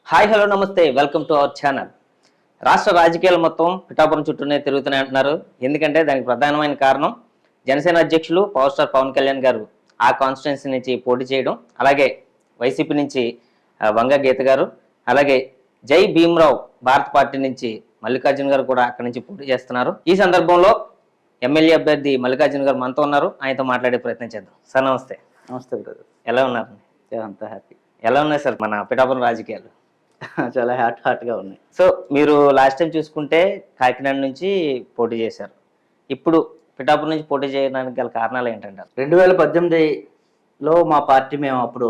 Hi hello నమస్తే welcome to our channel. రాష్ట్ర రాజకీయాలు మొత్తం పిఠాపురం చుట్టూనే తిరుగుతూనే అంటున్నారు. ఎందుకంటే దానికి ప్రధానమైన కారణం జనసేన అధ్యక్షులు పవర్ స్టార్ పవన్ కళ్యాణ్ గారు ఆ కాన్స్టిట్యున్సీ నుంచి పోటీ చేయడం, అలాగే వైసీపీ నుంచి వంగ గీత గారు, అలాగే జై భీమ్రావ్ భారత పార్టీ నుంచి మల్లికార్జున గారు కూడా అక్కడి నుంచి పోటీ చేస్తున్నారు. ఈ సందర్భంలో ఎమ్మెల్యే అభ్యర్థి మల్లికార్జున గారు మనతో ఉన్నారు. ఆయనతో మాట్లాడే ప్రయత్నం చేద్దాం. సార్ నమస్తే. నమస్తే బ్రదర్. ఎలా ఉన్నారు? అంతా హ్యాపీ. ఎలా ఉన్నాయి సార్ మన పిఠాపురం రాజకీయాలు? చాలా హాట్గా ఉన్నాయి. సో మీరు లాస్ట్ టైం చూసుకుంటే కాకినాడ నుంచి పోటీ చేశారు. ఇప్పుడు పిఠాపురం నుంచి పోటీ చేయడానికి గల కారణాలు ఏంటంటారు? 2018లో మా పార్టీ మేము అప్పుడు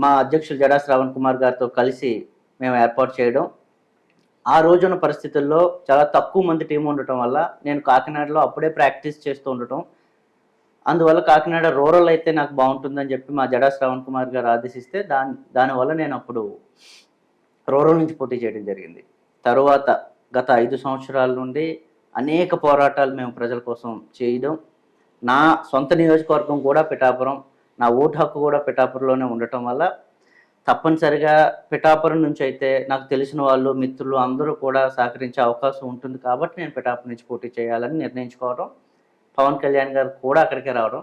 మా అధ్యక్షులు జడా శ్రావణ్ కుమార్ గారితో కలిసి మేము ఏర్పాటు చేయడం, ఆ రోజున పరిస్థితుల్లో చాలా తక్కువ మంది టీం ఉండటం వల్ల నేను కాకినాడలో అప్పుడే ప్రాక్టీస్ చేస్తూ ఉండటం, అందువల్ల కాకినాడ రూరల్ అయితే నాకు బాగుంటుందని చెప్పి మా జడా శ్రావణ్ కుమార్ గారు ఆదేశిస్తే దానివల్ల నేను అప్పుడు రూరల్ నుంచి పోటీ చేయడం జరిగింది. తరువాత గత 5 సంవత్సరాల నుండి అనేక పోరాటాలు మేము ప్రజల కోసం చేయడం, నా సొంత నియోజకవర్గం కూడా పిఠాపురం, నా ఓటు హక్కు కూడా పిఠాపురంలోనే ఉండటం వల్ల తప్పనిసరిగా పిఠాపురం నుంచి అయితే నాకు తెలిసిన వాళ్ళు మిత్రులు అందరూ కూడా సహకరించే అవకాశం ఉంటుంది కాబట్టి నేను పిఠాపురం నుంచి పోటీ చేయాలని నిర్ణయించుకోవడం, పవన్ కళ్యాణ్ గారు కూడా అక్కడికే రావడం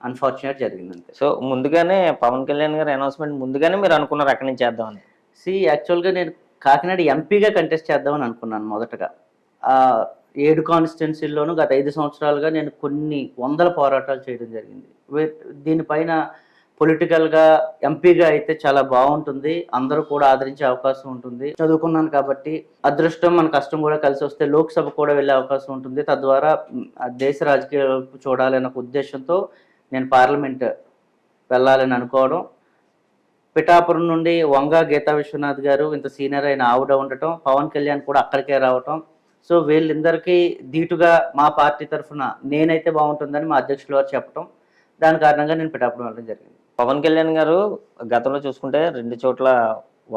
అన్ఫార్చునేట్ జరిగింది అంతే. సో ముందుగానే పవన్ కళ్యాణ్ గారు అనౌన్స్మెంట్ ముందుగానే మీరు అనుకున్నారు అక్కడి నుంచి చేద్దామని? యాక్చువల్గా నేను కాకినాడ ఎంపీగా కంటెస్ట్ చేద్దామని అనుకున్నాను మొదటగా. 7 కాన్స్టిట్యున్సీల్లోనూ గత 5 సంవత్సరాలుగా నేను కొన్ని వందల పోరాటాలు చేయడం జరిగింది. దీనిపైన పొలిటికల్గా ఎంపీగా అయితే చాలా బాగుంటుంది, అందరూ కూడా ఆదరించే అవకాశం ఉంటుంది, చదువుకున్నాను కాబట్టి అదృష్టం మన కష్టం కూడా కలిసి వస్తే లోక్సభ కూడా వెళ్ళే అవకాశం ఉంటుంది, తద్వారా దేశ రాజకీయాలు చూడాలనే ఒక ఉద్దేశంతో నేను పార్లమెంట్ వెళ్ళాలని అనుకోవడం, పిఠాపురం నుండి వంగ గీతా విశ్వనాథ్ గారు ఇంత సీనియర్ అయిన ఆవిడ ఉండటం, పవన్ కళ్యాణ్ కూడా అక్కడికే రావటం, సో వీళ్ళందరికీ ధీటుగా మా పార్టీ తరఫున నేనైతే బాగుంటుందని మా అధ్యక్షుల వారు చెప్పడం, దాని కారణంగా నేను పిఠాపురం వెళ్ళడం జరిగింది. పవన్ కళ్యాణ్ గారు గతంలో చూసుకుంటే 2 చోట్ల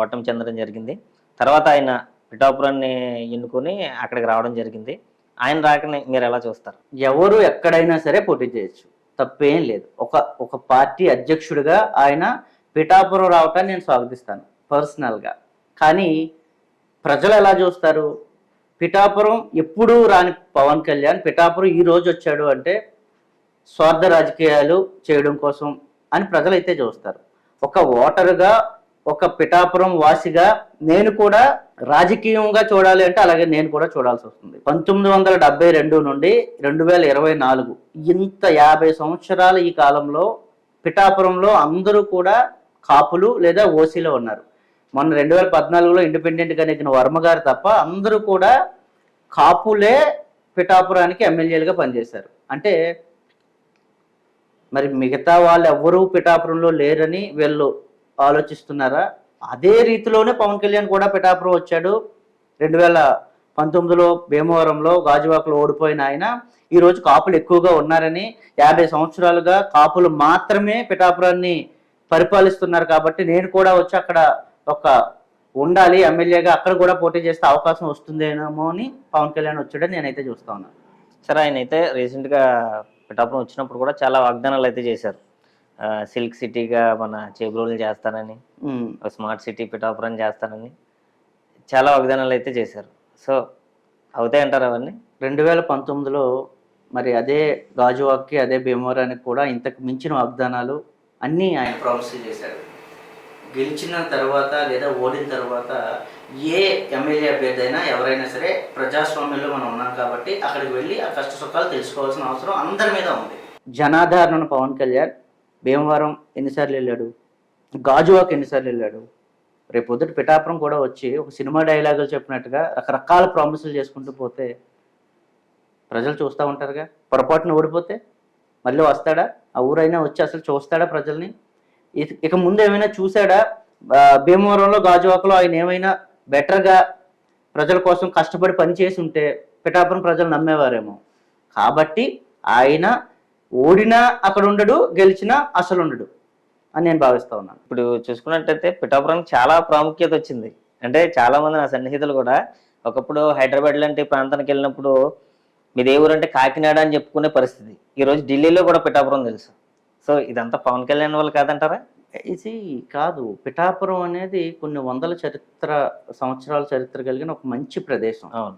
ఓటమి చెందడం జరిగింది. తర్వాత ఆయన పిఠాపురాన్ని ఎన్నుకొని అక్కడికి రావడం జరిగింది. ఆయన రాకని మీరు ఎలా చూస్తారు? ఎవరు ఎక్కడైనా సరే పోటీ చేయొచ్చు, తప్పేం లేదు. ఒక పార్టీ అధ్యక్షుడిగా ఆయన పిఠాపురం రావటాన్ని నేను స్వాగతిస్తాను పర్సనల్గా. కానీ ప్రజలు ఎలా చూస్తారు? పిఠాపురం ఎప్పుడూ రాని పవన్ కళ్యాణ్ పిఠాపురం ఈ రోజు వచ్చాడు అంటే స్వార్థ రాజకీయాలు చేయడం కోసం అని ప్రజలైతే చూస్తారు. ఒక ఓటరుగా, ఒక పిఠాపురం వాసిగా నేను కూడా రాజకీయంగా చూడాలి అంటే అలాగే నేను కూడా చూడాల్సి వస్తుంది. 1972 నుండి 2024 ఇంత 50 సంవత్సరాల ఈ కాలంలో పిఠాపురంలో అందరూ కూడా కాపులు లేదా ఓసీలో ఉన్నారు. మొన్న 2014లో ఇండిపెండెంట్గా నెగ్గిన వర్మ గారు తప్ప అందరూ కూడా కాపులే పిఠాపురానికి ఎమ్మెల్యేలుగా పనిచేశారు. అంటే మరి మిగతా వాళ్ళు ఎవ్వరూ పిఠాపురంలో లేరని వీళ్ళు ఆలోచిస్తున్నారా? అదే రీతిలోనే పవన్ కళ్యాణ్ కూడా పిఠాపురం వచ్చాడు. 2019లో భీమవరంలో గాజువాకలో ఓడిపోయిన ఆయన ఈరోజు కాపులు ఎక్కువగా ఉన్నారని, 50 సంవత్సరాలుగా కాపులు మాత్రమే పిఠాపురాన్ని పరిపాలిస్తున్నారు కాబట్టి నేను కూడా వచ్చి అక్కడ ఉండాలి ఎమ్మెల్యేగా, అక్కడ కూడా పోటీ చేస్తే అవకాశం వస్తుందేమో అని పవన్ కళ్యాణ్ వచ్చాడని నేనైతే చూస్తా ఉన్నాను. సరే, ఆయన అయితే రీసెంట్గా పిఠాపురం వచ్చినప్పుడు కూడా చాలా వాగ్దానాలు అయితే చేశారు. సిల్క్ సిటీగా మన చేబ్రోలు చేస్తానని, స్మార్ట్ సిటీ పిఠాపురం చేస్తానని చాలా వాగ్దానాలు అయితే చేశారు. సో అవుతాయంటారు అవన్నీ? 2019లో మరి అదే గాజువాక్కి అదే భీమవరానికి కూడా ఇంతకు మించిన వాగ్దానాలు అన్నీ ఆయన ప్రామిస్ చేశాడు. గెలిచిన తర్వాత లేదా ఓడిన తర్వాత ఏ ఎమ్మెల్యే అభ్యర్థి అయినా ఎవరైనా సరే ప్రజాస్వామ్యంలో మనం ఉన్నాం కాబట్టి అక్కడికి వెళ్ళి ఆ కష్ట సుఖాలు తెలుసుకోవాల్సిన అవసరం అందరి మీద ఉంది. జనాధారణ పవన్ కళ్యాణ్ భీమవరం ఎన్నిసార్లు వెళ్ళాడు, గాజువాక్ ఎన్నిసార్లు వెళ్ళాడు, రేపు పొద్దుట పిఠాపురం కూడా వచ్చి ఒక సినిమా డైలాగులు చెప్పినట్టుగా రకరకాల ప్రామిసులు చేసుకుంటూ పోతే ప్రజలు చూస్తూ ఉంటారుగా. పొరపాటున ఓడిపోతే మళ్ళీ వస్తాడా? ఆ ఊరైనా వచ్చి అసలు చూస్తాడా ప్రజల్ని? ఇక ముందు ఏమైనా చూశాడా? భీమవరంలో గాజువాకలో ఆయన ఏమైనా బెటర్గా ప్రజల కోసం కష్టపడి పనిచేసి ఉంటే పిఠాపురం ప్రజలు నమ్మేవారేమో. కాబట్టి ఆయన ఓడినా అక్కడ ఉండడు, గెలిచినా అసలు ఉండడు అని నేను భావిస్తూ ఉన్నాను. ఇప్పుడు చూసుకున్నట్టయితే పిఠాపురానికి చాలా ప్రాముఖ్యత వచ్చింది. అంటే చాలా మంది నా సన్నిహితులు కూడా ఒకప్పుడు హైదరాబాద్ లాంటి ప్రాంతానికి వెళ్ళినప్పుడు మీది ఏ ఊరు అంటే కాకినాడ అని చెప్పుకునే పరిస్థితి. ఈరోజు ఢిల్లీలో కూడా పిఠాపురం తెలుసు. సో ఇదంతా పవన్ కళ్యాణ్ వాళ్ళు కాదంటారా? ఇది కాదు. పిఠాపురం అనేది కొన్ని వందల సంవత్సరాల చరిత్ర కలిగిన ఒక మంచి ప్రదేశం. అవును.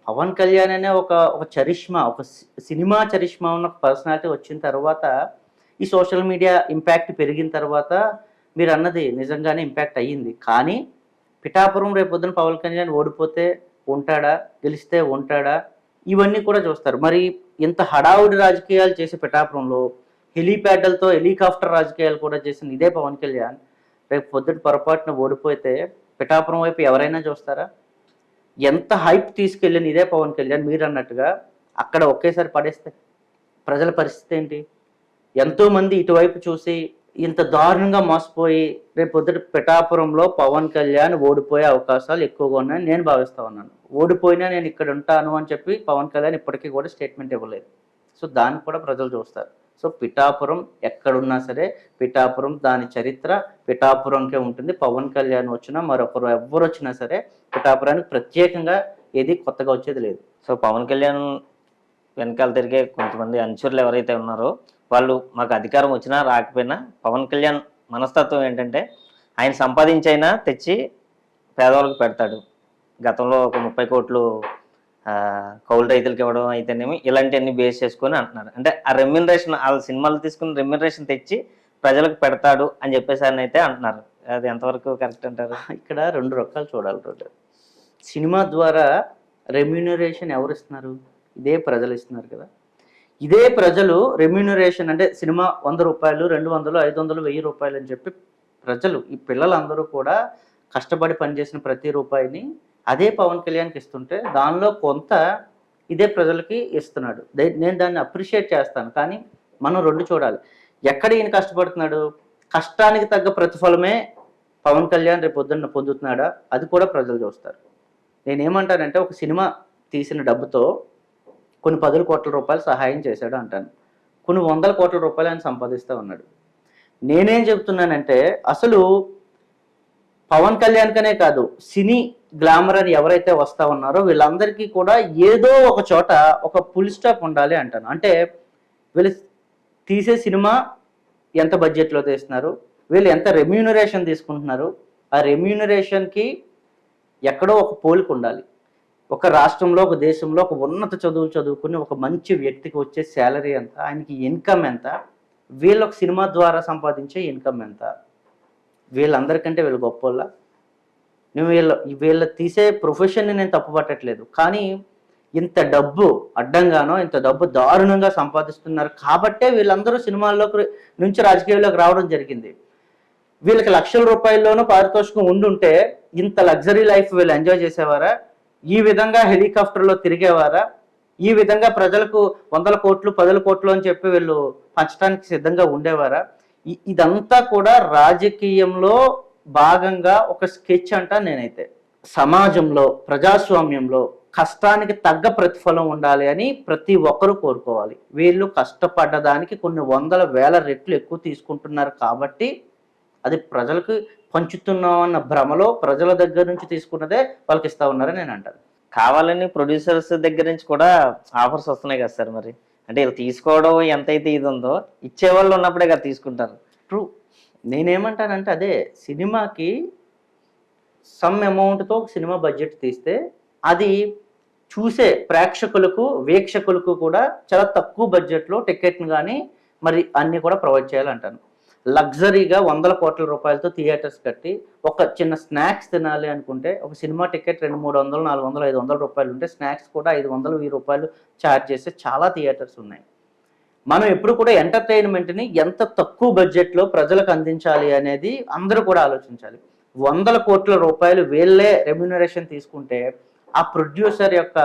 పవన్ కళ్యాణ్ అనే ఒక చరిష్మా, ఒక సినిమా చరిష్మా ఉన్న పర్సనాలిటీ వచ్చిన తర్వాత, ఈ సోషల్ మీడియా ఇంపాక్ట్ పెరిగిన తర్వాత మీరన్నది నిజంగానే ఇంపాక్ట్ అయ్యింది. కానీ పిఠాపురం రేపొద్దున పవన్ కళ్యాణ్ ఓడిపోతే ఉంటాడా? గెలిస్తే ఉంటాడా? ఇవన్నీ కూడా చూస్తారు. మరి ఇంత హడావుడి రాజకీయాలు చేసే పిఠాపురంలో హెలీప్యాడ్లతో హెలికాప్టర్ రాజకీయాలు కూడా చేసిన ఇదే పవన్ కళ్యాణ్ రేపు పొద్దుట పొరపాటున ఓడిపోతే పిఠాపురం వైపు ఎవరైనా చూస్తారా? ఎంత హైప్ తీసుకెళ్ళిన ఇదే పవన్ కళ్యాణ్ మీరన్నట్టుగా అక్కడ ఒకేసారి పడేస్తే ప్రజల పరిస్థితి ఏంటి? ఎంతోమంది ఇటువైపు చూసి ఇంత దారుణంగా మోసపోయి రేపు పొద్దుట పిఠాపురంలో పవన్ కళ్యాణ్ ఓడిపోయే అవకాశాలు ఎక్కువగా ఉన్నాయని నేను భావిస్తా ఉన్నాను. ఓడిపోయినా నేను ఇక్కడ ఉంటాను అని చెప్పి పవన్ కళ్యాణ్ ఇప్పటికీ కూడా స్టేట్మెంట్ ఇవ్వలేదు. సో దాన్ని కూడా ప్రజలు చూస్తారు. సో పిఠాపురం ఎక్కడున్నా సరే పిఠాపురం దాని చరిత్ర పిఠాపురంకే ఉంటుంది. పవన్ కళ్యాణ్ వచ్చినా మరొకరు ఎవ్వరు వచ్చినా సరే పిఠాపురానికి ప్రత్యేకంగా ఏది కొత్తగా వచ్చేది లేదు. సో పవన్ కళ్యాణ్ వెనకాల తిరిగే కొంతమంది అనుచరులు ఎవరైతే ఉన్నారో వాళ్ళు మాకు అధికారం వచ్చినా రాకపోయినా పవన్ కళ్యాణ్ మనస్తత్వం ఏంటంటే ఆయన సంపాదించైనా తెచ్చి పేదవాళ్ళకి పెడతాడు. గతంలో ఒక 30 కోట్లు కౌలు రైతులకు ఇవ్వడం అయితేనేమి ఇలాంటివన్నీ బేస్ చేసుకొని అంటున్నారు. అంటే ఆ రెమ్యూనరేషన్ వాళ్ళ సినిమాలు తీసుకుని రెమ్యూనరేషన్ తెచ్చి ప్రజలకు పెడతాడు అని చెప్పేసి అని అయితే అంటున్నారు. అది ఎంతవరకు కరెక్ట్ అంటారు? ఇక్కడ 2 రకాలు చూడాలి. సినిమా ద్వారా రెమ్యూనరేషన్ ఎవరు ఇస్తున్నారు? ఇదే ప్రజలు ఇస్తున్నారు కదా. ఇదే ప్రజలు రెమ్యూనరేషన్ అంటే సినిమా 100 రూపాయలు, 200, 500, 1000 రూపాయలు అని చెప్పి ప్రజలు, ఈ పిల్లలందరూ కూడా కష్టపడి పనిచేసిన ప్రతి రూపాయిని అదే పవన్ కళ్యాణ్కి ఇస్తుంటే దానిలో కొంత ఇదే ప్రజలకి ఇస్తున్నాడు. నేను దాన్ని అప్రిషియేట్ చేస్తాను. కానీ మనం 2 చూడాలి. ఎక్కడ ఈయన కష్టపడుతున్నాడు? కష్టానికి తగ్గ ప్రతిఫలమే పవన్ కళ్యాణ్ రేపు పొద్దున్న పొందుతున్నాడా? అది కూడా ప్రజలు చూస్తారు. నేనేమంటానంటే ఒక సినిమా తీసిన డబ్బుతో కొన్ని 10 కోట్ల రూపాయలు సహాయం చేశాడు అంటాను. కొన్ని 100 కోట్ల రూపాయలు ఆయన సంపాదిస్తూ ఉన్నాడు. నేనేం చెప్తున్నానంటే అసలు పవన్ కళ్యాణ్కనే కాదు, సినీ గ్లామర్ అని ఎవరైతే వస్తూ ఉన్నారో వీళ్ళందరికీ కూడా ఏదో ఒక చోట ఒక ఫుల్ స్టాప్ ఉండాలి అంటాను. అంటే వీళ్ళు తీసే సినిమా ఎంత బడ్జెట్లో తీస్తున్నారు, వీళ్ళు ఎంత రెమ్యూనరేషన్ తీసుకుంటున్నారు, ఆ రెమ్యూనరేషన్కి ఎక్కడో ఒక పోలిక ఉండాలి. ఒక రాష్ట్రంలో, ఒక దేశంలో ఒక ఉన్నత చదువులు చదువుకుని ఒక మంచి వ్యక్తికి వచ్చే శాలరీ ఎంత, ఆయనకి ఇన్కమ్ ఎంత, వీళ్ళొక సినిమా ద్వారా సంపాదించే ఇన్కమ్ ఎంత, వీళ్ళందరికంటే వీళ్ళు గొప్ప నేను వీళ్ళ తీసే ప్రొఫెషన్ని నేను తప్పుపట్టట్లేదు. కానీ ఇంత డబ్బు అడ్డంగానో ఇంత డబ్బు దారుణంగా సంపాదిస్తున్నారు కాబట్టే వీళ్ళందరూ సినిమాల్లోకి నుంచి రాజకీయాల్లోకి రావడం జరిగింది. వీళ్ళకి లక్షల రూపాయల్లోనూ పారితోషికం ఉండుంటే ఇంత లగ్జరీ లైఫ్ వీళ్ళు ఎంజాయ్ చేసేవారా? ఈ విధంగా హెలికాప్టర్లో తిరిగేవారా? ఈ విధంగా ప్రజలకు 100 కోట్లు 10 కోట్లు అని చెప్పి వీళ్ళు పంచడానికి సిద్ధంగా ఉండేవారా? ఇదంతా కూడా రాజకీయంలో భాగంగా ఒక స్కెచ్ అంటా నేనైతే. సమాజంలో, ప్రజాస్వామ్యంలో కష్టానికి తగ్గ ప్రతిఫలం ఉండాలి అని ప్రతి ఒక్కరూ కోరుకోవాలి. వీళ్ళు కష్టపడ్డదానికి కొన్ని 100,000 రెట్లు ఎక్కువ తీసుకుంటున్నారు కాబట్టి అది ప్రజలకు పంచుతున్నామన్న భ్రమలో ప్రజల దగ్గర నుంచి తీసుకున్నదే వాళ్ళకి ఇస్తా ఉన్నారని నేను అంటాను. కావాలని ప్రొడ్యూసర్స్ దగ్గర నుంచి కూడా ఆఫర్స్ వస్తున్నాయి కదా సార్. మరి అంటే వీళ్ళు తీసుకోవడం ఎంతైతే ఇది ఉందో ఇచ్చేవాళ్ళు ఉన్నప్పుడే కదా తీసుకుంటారు. ట్రూ. నేనేమంటానంటే అదే సినిమాకి సమ్ అమౌంట్తో సినిమా బడ్జెట్ తీస్తే అది చూసే ప్రేక్షకులకు, వీక్షకులకు కూడా చాలా తక్కువ బడ్జెట్లో టికెట్ని కానీ మరి అన్నీ కూడా ప్రొవైడ్ చేయాలంటాను. లగ్జరీగా 100 కోట్ల రూపాయలతో థియేటర్స్ కట్టి ఒక చిన్న స్నాక్స్ తినాలి అనుకుంటే ఒక సినిమా టికెట్ 200, 300, 400, 500 రూపాయలు ఉంటే స్నాక్స్ కూడా 500, 1000 రూపాయలు ఛార్జ్ చేసే చాలా థియేటర్స్ ఉన్నాయి. మనం ఎప్పుడు కూడా ఎంటర్టైన్మెంట్ని ఎంత తక్కువ బడ్జెట్లో ప్రజలకు అందించాలి అనేది అందరూ కూడా ఆలోచించాలి. 100 కోట్ల రూపాయలు వీళ్ళే రెమ్యూనరేషన్ తీసుకుంటే ఆ ప్రొడ్యూసర్ యొక్క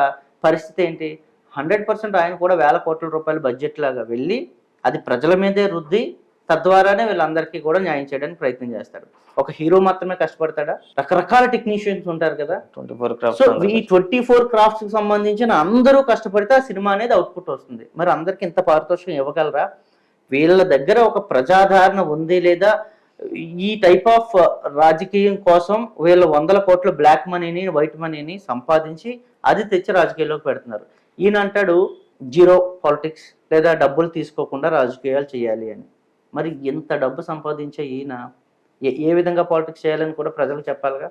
పరిస్థితి ఏంటి? 100% ఆయన కూడా 1000 కోట్ల రూపాయల బడ్జెట్ లాగా వెళ్ళి అది ప్రజల మీదే రుద్ది తద్వారానే వీళ్ళందరికీ కూడా న్యాయం చేయడానికి ప్రయత్నం చేస్తాడు. ఒక హీరో మాత్రమే కష్టపడతాడా? రకరకాల టెక్నీషియన్స్ ఉంటారు కదా. 24 క్రాఫ్ట్స్. సో ఈ 24 క్రాఫ్ట్స్కి సంబంధించిన అందరూ కష్టపడితే ఆ సినిమా అనేది అవుట్పుట్ వస్తుంది. మరి అందరికి ఇంత పారితోషికం ఇవ్వగలరా? వీళ్ళ దగ్గర ఒక ప్రజాదరణ ఉంది లేదా ఈ టైప్ ఆఫ్ రాజకీయం కోసం వీళ్ళు 100 కోట్ల బ్లాక్ మనీని, వైట్ మనీని సంపాదించి అది తెచ్చి రాజకీయాల్లోకి పెడుతున్నారు. ఈయన అంటాడు జీరో పాలిటిక్స్ లేదా డబ్బులు తీసుకోకుండా రాజకీయాలు చేయాలి అని. మరి ఇంత డబ్బు సంపాదించే ఈయన ఏ విధంగా పాలిటిక్స్ చేయాలని కూడా ప్రజలకు చెప్పాలిగా.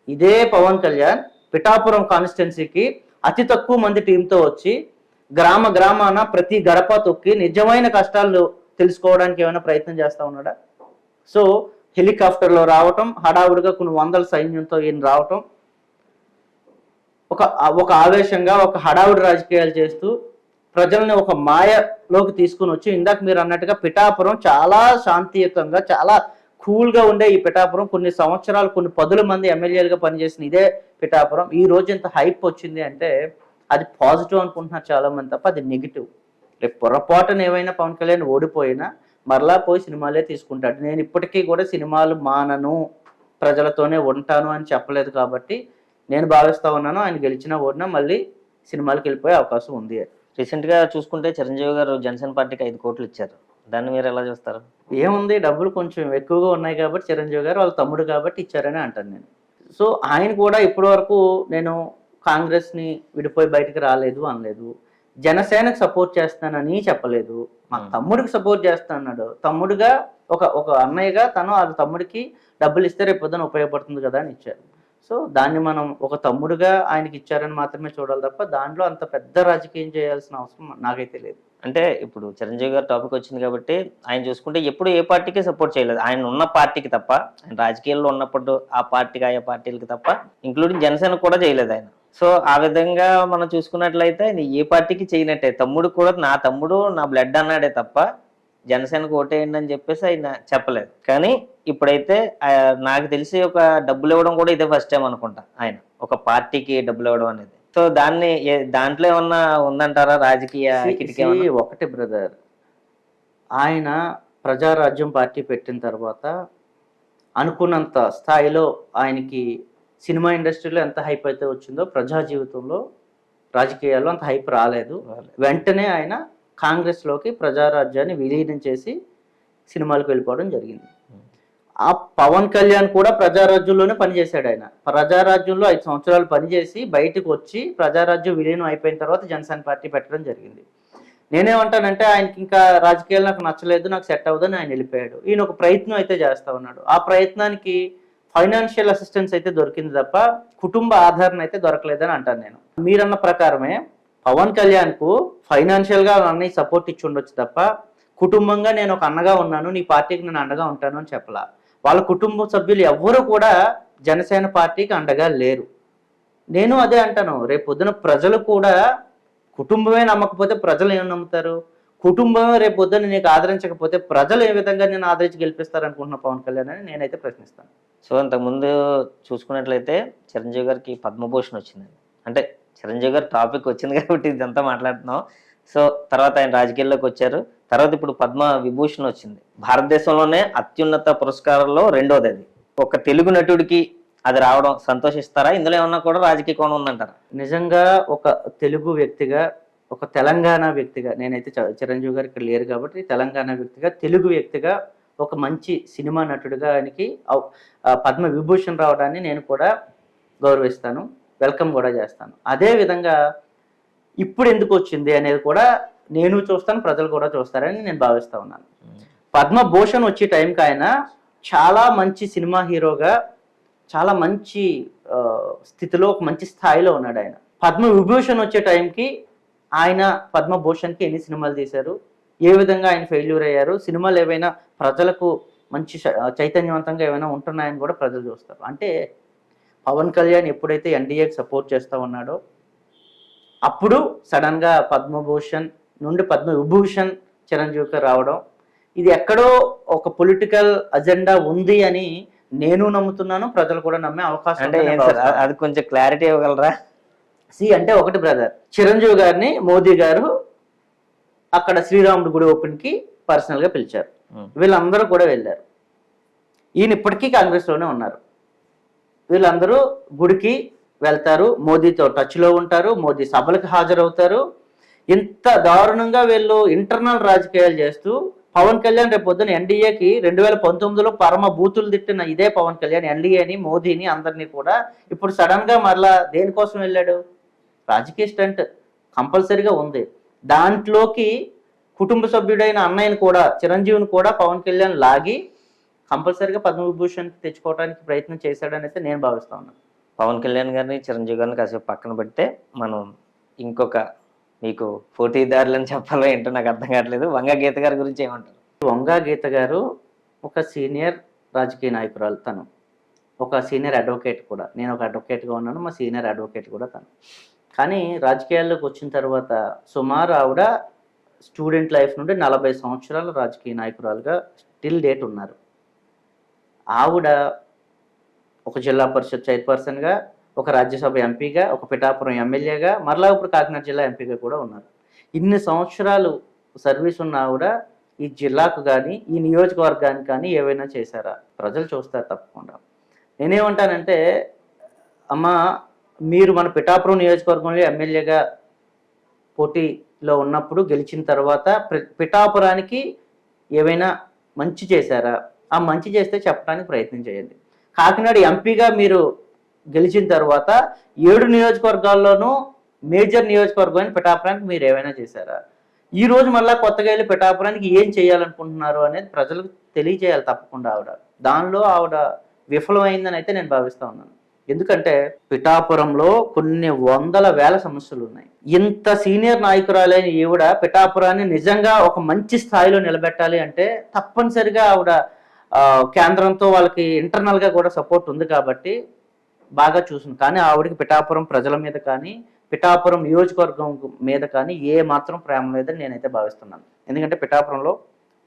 ఇదే పవన్ కళ్యాణ్ పిఠాపురం కాన్స్టిట్యున్సీకి అతి తక్కువ మంది టీంతో వచ్చి గ్రామాన ప్రతి గడప తొక్కి నిజమైన కష్టాలు తెలుసుకోవడానికి ఏమైనా ప్రయత్నం చేస్తా ఉన్నాడా? సో హెలికాప్టర్లో రావటం, హడావుడిగా కొన్ని వందల సైన్యంతో ఈయన రావటం, ఒక ఆవేశంగా ఒక హడావుడి రాజకీయాలు చేస్తూ ప్రజల్ని ఒక మాయలోకి తీసుకుని వచ్చి, ఇందాక మీరు అన్నట్టుగా పిఠాపురం చాలా శాంతియుతంగా చాలా కూల్గా ఉండే ఈ పిఠాపురం కొన్ని సంవత్సరాలు కొన్ని పదుల మంది ఎమ్మెల్యేలుగా పనిచేసిన ఇదే పిఠాపురం ఈ రోజు ఇంత హైప్ వచ్చింది అంటే అది పాజిటివ్ అనుకుంటున్నారు చాలా మంది, తప్ప అది నెగిటివ్. రేపు పొరపాటున ఏమైనా పవన్ కళ్యాణ్ ఓడిపోయినా మరలా పోయి సినిమాలే తీసుకుంటాడు. నేను ఇప్పటికీ కూడా సినిమాలు మానను, ప్రజలతోనే ఉంటాను అని చెప్పలేదు కాబట్టి నేను భావిస్తా ఉన్నాను ఆయన గెలిచినా ఓడినా మళ్ళీ సినిమాలకు వెళ్ళిపోయే అవకాశం ఉంది. రీసెంట్గా చూసుకుంటే చిరంజీవి గారు జనసేన పార్టీకి 5 కోట్లు ఇచ్చారు. దాన్ని మీరు ఎలా చూస్తారు? ఏముంది, డబ్బులు కొంచెం ఎక్కువగా ఉన్నాయి కాబట్టి చిరంజీవి గారు వాళ్ళ తమ్ముడు కాబట్టి ఇచ్చారని అంటాను నేను. సో ఆయన కూడా ఇప్పటి వరకు నేను కాంగ్రెస్ని విడిపోయి బయటకు రాలేదు అనలేదు, జనసేనకు సపోర్ట్ చేస్తానని చెప్పలేదు, మా తమ్ముడికి సపోర్ట్ చేస్తా అన్నాడు. తమ్ముడుగా ఒక అన్నయ్యగా తను వాళ్ళ తమ్ముడికి డబ్బులు ఇస్తే రేపు పొద్దున ఉపయోగపడుతుంది కదా అని ఇచ్చారు. సో దాన్ని మనం ఒక తమ్ముడుగా ఆయనకి ఇచ్చారని మాత్రమే చూడాలి తప్ప దాంట్లో అంత పెద్ద రాజకీయం చేయాల్సిన అవసరం నాకైతే లేదు. అంటే ఇప్పుడు చిరంజీవి గారు టాపిక్ వచ్చింది కాబట్టి ఆయన చూసుకుంటే ఎప్పుడు ఏ పార్టీకి సపోర్ట్ చేయలేదు, ఆయన ఉన్న పార్టీకి తప్ప, ఆయన రాజకీయాల్లో ఉన్నప్పుడు ఆ పార్టీకి ఆయా పార్టీలకి తప్ప, ఇంక్లూడింగ్ జనసేన కూడా చేయలేదు ఆయన. సో ఆ విధంగా మనం చూసుకున్నట్లయితే ఆయన ఏ పార్టీకి చేయనట్టే. తమ్ముడు కూడా నా తమ్ముడు నా బ్లడ్ అన్నాడే తప్ప జనసేనకు ఓటేయండి అని చెప్పేసి ఆయన చెప్పలేదు. కానీ ఇప్పుడైతే నాకు తెలిసి ఒక డబ్బులు ఇవ్వడం కూడా ఇదే ఫస్ట్ టైం అనుకుంటా ఆయన ఒక పార్టీకి డబ్బులు ఇవ్వడం అనేది. సో దాంట్లో ఏమన్నా ఉందంటారా రాజకీయ కిటికీ? ఒకటి బ్రదర్, ఆయన ప్రజారాజ్యం పార్టీ పెట్టిన తర్వాత అనుకున్నంత స్థాయిలో ఆయనకి సినిమా ఇండస్ట్రీలో ఎంత హైప్ అయితే వచ్చిందో ప్రజా జీవితంలో రాజకీయాల్లో అంత హైప్ రాలేదు. వెంటనే ఆయన కాంగ్రెస్లోకి ప్రజారాజ్యాన్ని విలీనం చేసి సినిమాలకు వెళ్ళిపోవడం జరిగింది. ఆ పవన్ కళ్యాణ్ కూడా ప్రజారాజ్యంలోనే పనిచేశాడు. ఆయన ప్రజారాజ్యంలో 5 సంవత్సరాలు పనిచేసి బయటకు వచ్చి ప్రజారాజ్యం విలీనం అయిపోయిన తర్వాత జనసేన పార్టీ పెట్టడం జరిగింది. నేనేమంటానంటే ఆయనకి ఇంకా రాజకీయాలు నాకు నచ్చలేదు, నాకు సెట్ అవ్వదని ఆయన వెళ్ళిపోయాడు. ఈయన ఒక ప్రయత్నం అయితే చేస్తా ఉన్నాడు. ఆ ప్రయత్నానికి ఫైనాన్షియల్ అసిస్టెన్స్ అయితే దొరికింది తప్ప కుటుంబ ఆదరణ అయితే దొరకలేదని అంటాను నేను. మీరన్న ప్రకారమే పవన్ కళ్యాణ్కు ఫైనాన్షియల్గా అన్నయ్య సపోర్ట్ ఇచ్చి ఉండొచ్చు తప్ప కుటుంబంగా నేను ఒక అన్నగా ఉన్నాను, నీ పార్టీకి నేను అండగా ఉంటాను అని చెప్పలా. వాళ్ళ కుటుంబ సభ్యులు ఎవ్వరూ కూడా జనసేన పార్టీకి అండగా లేరు. నేను అదే అంటాను, రేపు పొద్దున ప్రజలు కూడా కుటుంబమే నమ్మకపోతే ప్రజలు ఏం నమ్ముతారు? కుటుంబమే రేపు పొద్దున నీకు ఆదరించకపోతే ప్రజలు ఏ విధంగా నేను ఆదరించి గెలిపిస్తారు అనుకుంటున్న పవన్ కళ్యాణ్ అని నేనైతే ప్రశ్నిస్తాను. సో అంతకుముందు చూసుకున్నట్లయితే చిరంజీవి గారికి పద్మభూషణ్ వచ్చిందండి. అంటే చిరంజీవి గారు టాపిక్ వచ్చింది కాబట్టి ఇదంతా మాట్లాడుతున్నాం. సో తర్వాత ఆయన రాజకీయాల్లోకి వచ్చారు. తర్వాత ఇప్పుడు పద్మ విభూషణ్ వచ్చింది. భారతదేశంలోనే అత్యున్నత పురస్కారాల్లో 2వది అది. ఒక తెలుగు నటుడికి అది రావడం సంతోషిస్తారా? ఇందులో ఏమన్నా కూడా రాజకీయ కోణం ఉందంటారా? నిజంగా ఒక తెలుగు వ్యక్తిగా, ఒక తెలంగాణ వ్యక్తిగా, నేనైతే చిరంజీవి గారు ఇక్కడ లేరు కాబట్టి తెలంగాణ వ్యక్తిగా, తెలుగు వ్యక్తిగా, ఒక మంచి సినిమా నటుడిగా ఆయనకి పద్మ విభూషణ్ రావడాన్ని నేను కూడా గౌరవిస్తాను, వెల్కమ్ కూడా చేస్తాను. అదేవిధంగా ఇప్పుడు ఎందుకు వచ్చింది అనేది కూడా నేను చూస్తాను, ప్రజలు కూడా చూస్తారని నేను భావిస్తూ ఉన్నాను. పద్మభూషణ్ వచ్చే టైంకి ఆయన చాలా మంచి సినిమా హీరోగా చాలా మంచి స్థితిలో ఒక మంచి స్థాయిలో ఉన్నాడు. ఆయన పద్మ విభూషణ్ వచ్చే టైంకి ఆయన పద్మభూషణ్కి ఎన్ని సినిమాలు తీశారు, ఏ విధంగా ఆయన ఫెయిల్యూర్ అయ్యారు, సినిమాలు ఏవైనా ప్రజలకు మంచి చైతన్యవంతంగా ఏమైనా ఉంటున్నాయని కూడా ప్రజలు చూస్తారు. అంటే పవన్ కళ్యాణ్ ఎప్పుడైతే ఎన్డీఏకి సపోర్ట్ చేస్తూ ఉన్నాడో అప్పుడు సడన్గా పద్మభూషణ్ నుండి పద్మ విభూషణ్ చిరంజీవికి రావడం, ఇది ఎక్కడో ఒక పొలిటికల్ అజెండా ఉంది అని నేను నమ్ముతున్నాను, ప్రజలు కూడా నమ్మే అవకాశం. అంటే అది కొంచెం క్లారిటీ ఇవ్వగలరా? అంటే ఒకటి బ్రదర్, చిరంజీవి గారిని మోదీ గారు అక్కడ శ్రీరాముడి గుడి ఓపెన్కి పర్సనల్గా పిలిచారు, వీళ్ళందరూ కూడా వెళ్ళారు. ఈయన ఇప్పటికీ కాంగ్రెస్లోనే ఉన్నారు. వీళ్ళందరూ గుడికి వెళ్తారు, మోదీతో టచ్లో ఉంటారు, మోదీ సభలకు హాజరవుతారు. ఇంత దారుణంగా వీళ్ళు ఇంటర్నల్ రాజకీయాలు చేస్తూ పవన్ కళ్యాణ్ రేపు పొద్దున ఎన్డీఏకి 2019లో పరమ బూతులు తిట్టిన ఇదే పవన్ కళ్యాణ్ ఎన్డీఏని, మోదీని, అందరినీ కూడా ఇప్పుడు సడన్గా మరలా దేనికోసం వెళ్ళాడు? రాజకీయ స్టంట్ కంపల్సరీగా ఉంది. దాంట్లోకి కుటుంబ సభ్యుడైన అన్నయ్యని కూడా, చిరంజీవిని కూడా పవన్ కళ్యాణ్ లాగి కంపల్సరీగా పద్మవిభూషణ్ తెచ్చుకోవడానికి ప్రయత్నం చేశాడని అయితే నేను భావిస్తా ఉన్నాను. పవన్ కళ్యాణ్ గారిని చిరంజీవి గారిని కాసేపు పక్కన పెడితే మనం ఇంకొక మీకు పోటీదారులని చెప్పాలో ఏంటో నాకు అర్థం కావట్లేదు. వంగ గీత గారి గురించి ఏమంటారు? వంగా గీత గారు ఒక సీనియర్ రాజకీయ నాయకురాలు. తను ఒక సీనియర్ అడ్వకేట్ కూడా. నేను ఒక అడ్వకేట్గా ఉన్నాను, మా సీనియర్ అడ్వకేట్ కూడా తను. కానీ రాజకీయాల్లోకి వచ్చిన తర్వాత సుమారు ఆవిడ స్టూడెంట్ లైఫ్ నుండి 40 సంవత్సరాల రాజకీయ నాయకురాలుగా స్టిల్ డేట్ ఉన్నారు. ఆవిడ ఒక జిల్లా పరిషత్ చైర్పర్సన్గా, ఒక రాజ్యసభ ఎంపీగా, ఒక పిఠాపురం ఎమ్మెల్యేగా, మరలా ఇప్పుడు కాకినాడ జిల్లా ఎంపీగా కూడా ఉన్నారు. ఇన్ని సంవత్సరాలు సర్వీస్ ఉన్న ఆవిడ ఈ జిల్లాకు కానీ ఈ నియోజకవర్గానికి కానీ ఏవైనా చేశారా? ప్రజలు చూస్తారు తప్పకుండా. నేనేమంటానంటే, అమ్మ మీరు మన పిఠాపురం నియోజకవర్గంలో ఎమ్మెల్యేగా పోటీలో ఉన్నప్పుడు గెలిచిన తర్వాత పిఠాపురానికి ఏవైనా మంచి చేశారా? ఆ మంచి చేస్తే చెప్పడానికి ప్రయత్నం చేయండి. కాకినాడ ఎంపీగా మీరు గెలిచిన తర్వాత 7 నియోజకవర్గాల్లోనూ మేజర్ నియోజకవర్గం పిఠాపురానికి మీరు ఏమైనా చేశారా? ఈ రోజు మళ్ళీ కొత్తగా వెళ్ళి పిఠాపురానికి ఏం చేయాలనుకుంటున్నారు అనేది ప్రజలకు తెలియజేయాలి తప్పకుండా ఆవిడ. దానిలో ఆవిడ విఫలమైందని అయితే నేను భావిస్తా ఉన్నాను. ఎందుకంటే పిఠాపురంలో కొన్ని వందల వేల సమస్యలు ఉన్నాయి. ఇంత సీనియర్ నాయకురాలైన ఈవిడ పిఠాపురాన్ని నిజంగా ఒక మంచి స్థాయిలో నిలబెట్టాలి అంటే తప్పనిసరిగా ఆవిడ కేంద్రంతో వాళ్ళకి ఇంటర్నల్గా కూడా సపోర్ట్ ఉంది కాబట్టి బాగా చూసింది. కానీ ఆవిడకి పిఠాపురం ప్రజల మీద కానీ పిఠాపురం నియోజకవర్గం మీద కానీ ఏ మాత్రం ప్రేమ లేదని నేనైతే భావిస్తున్నాను. ఎందుకంటే పిఠాపురంలో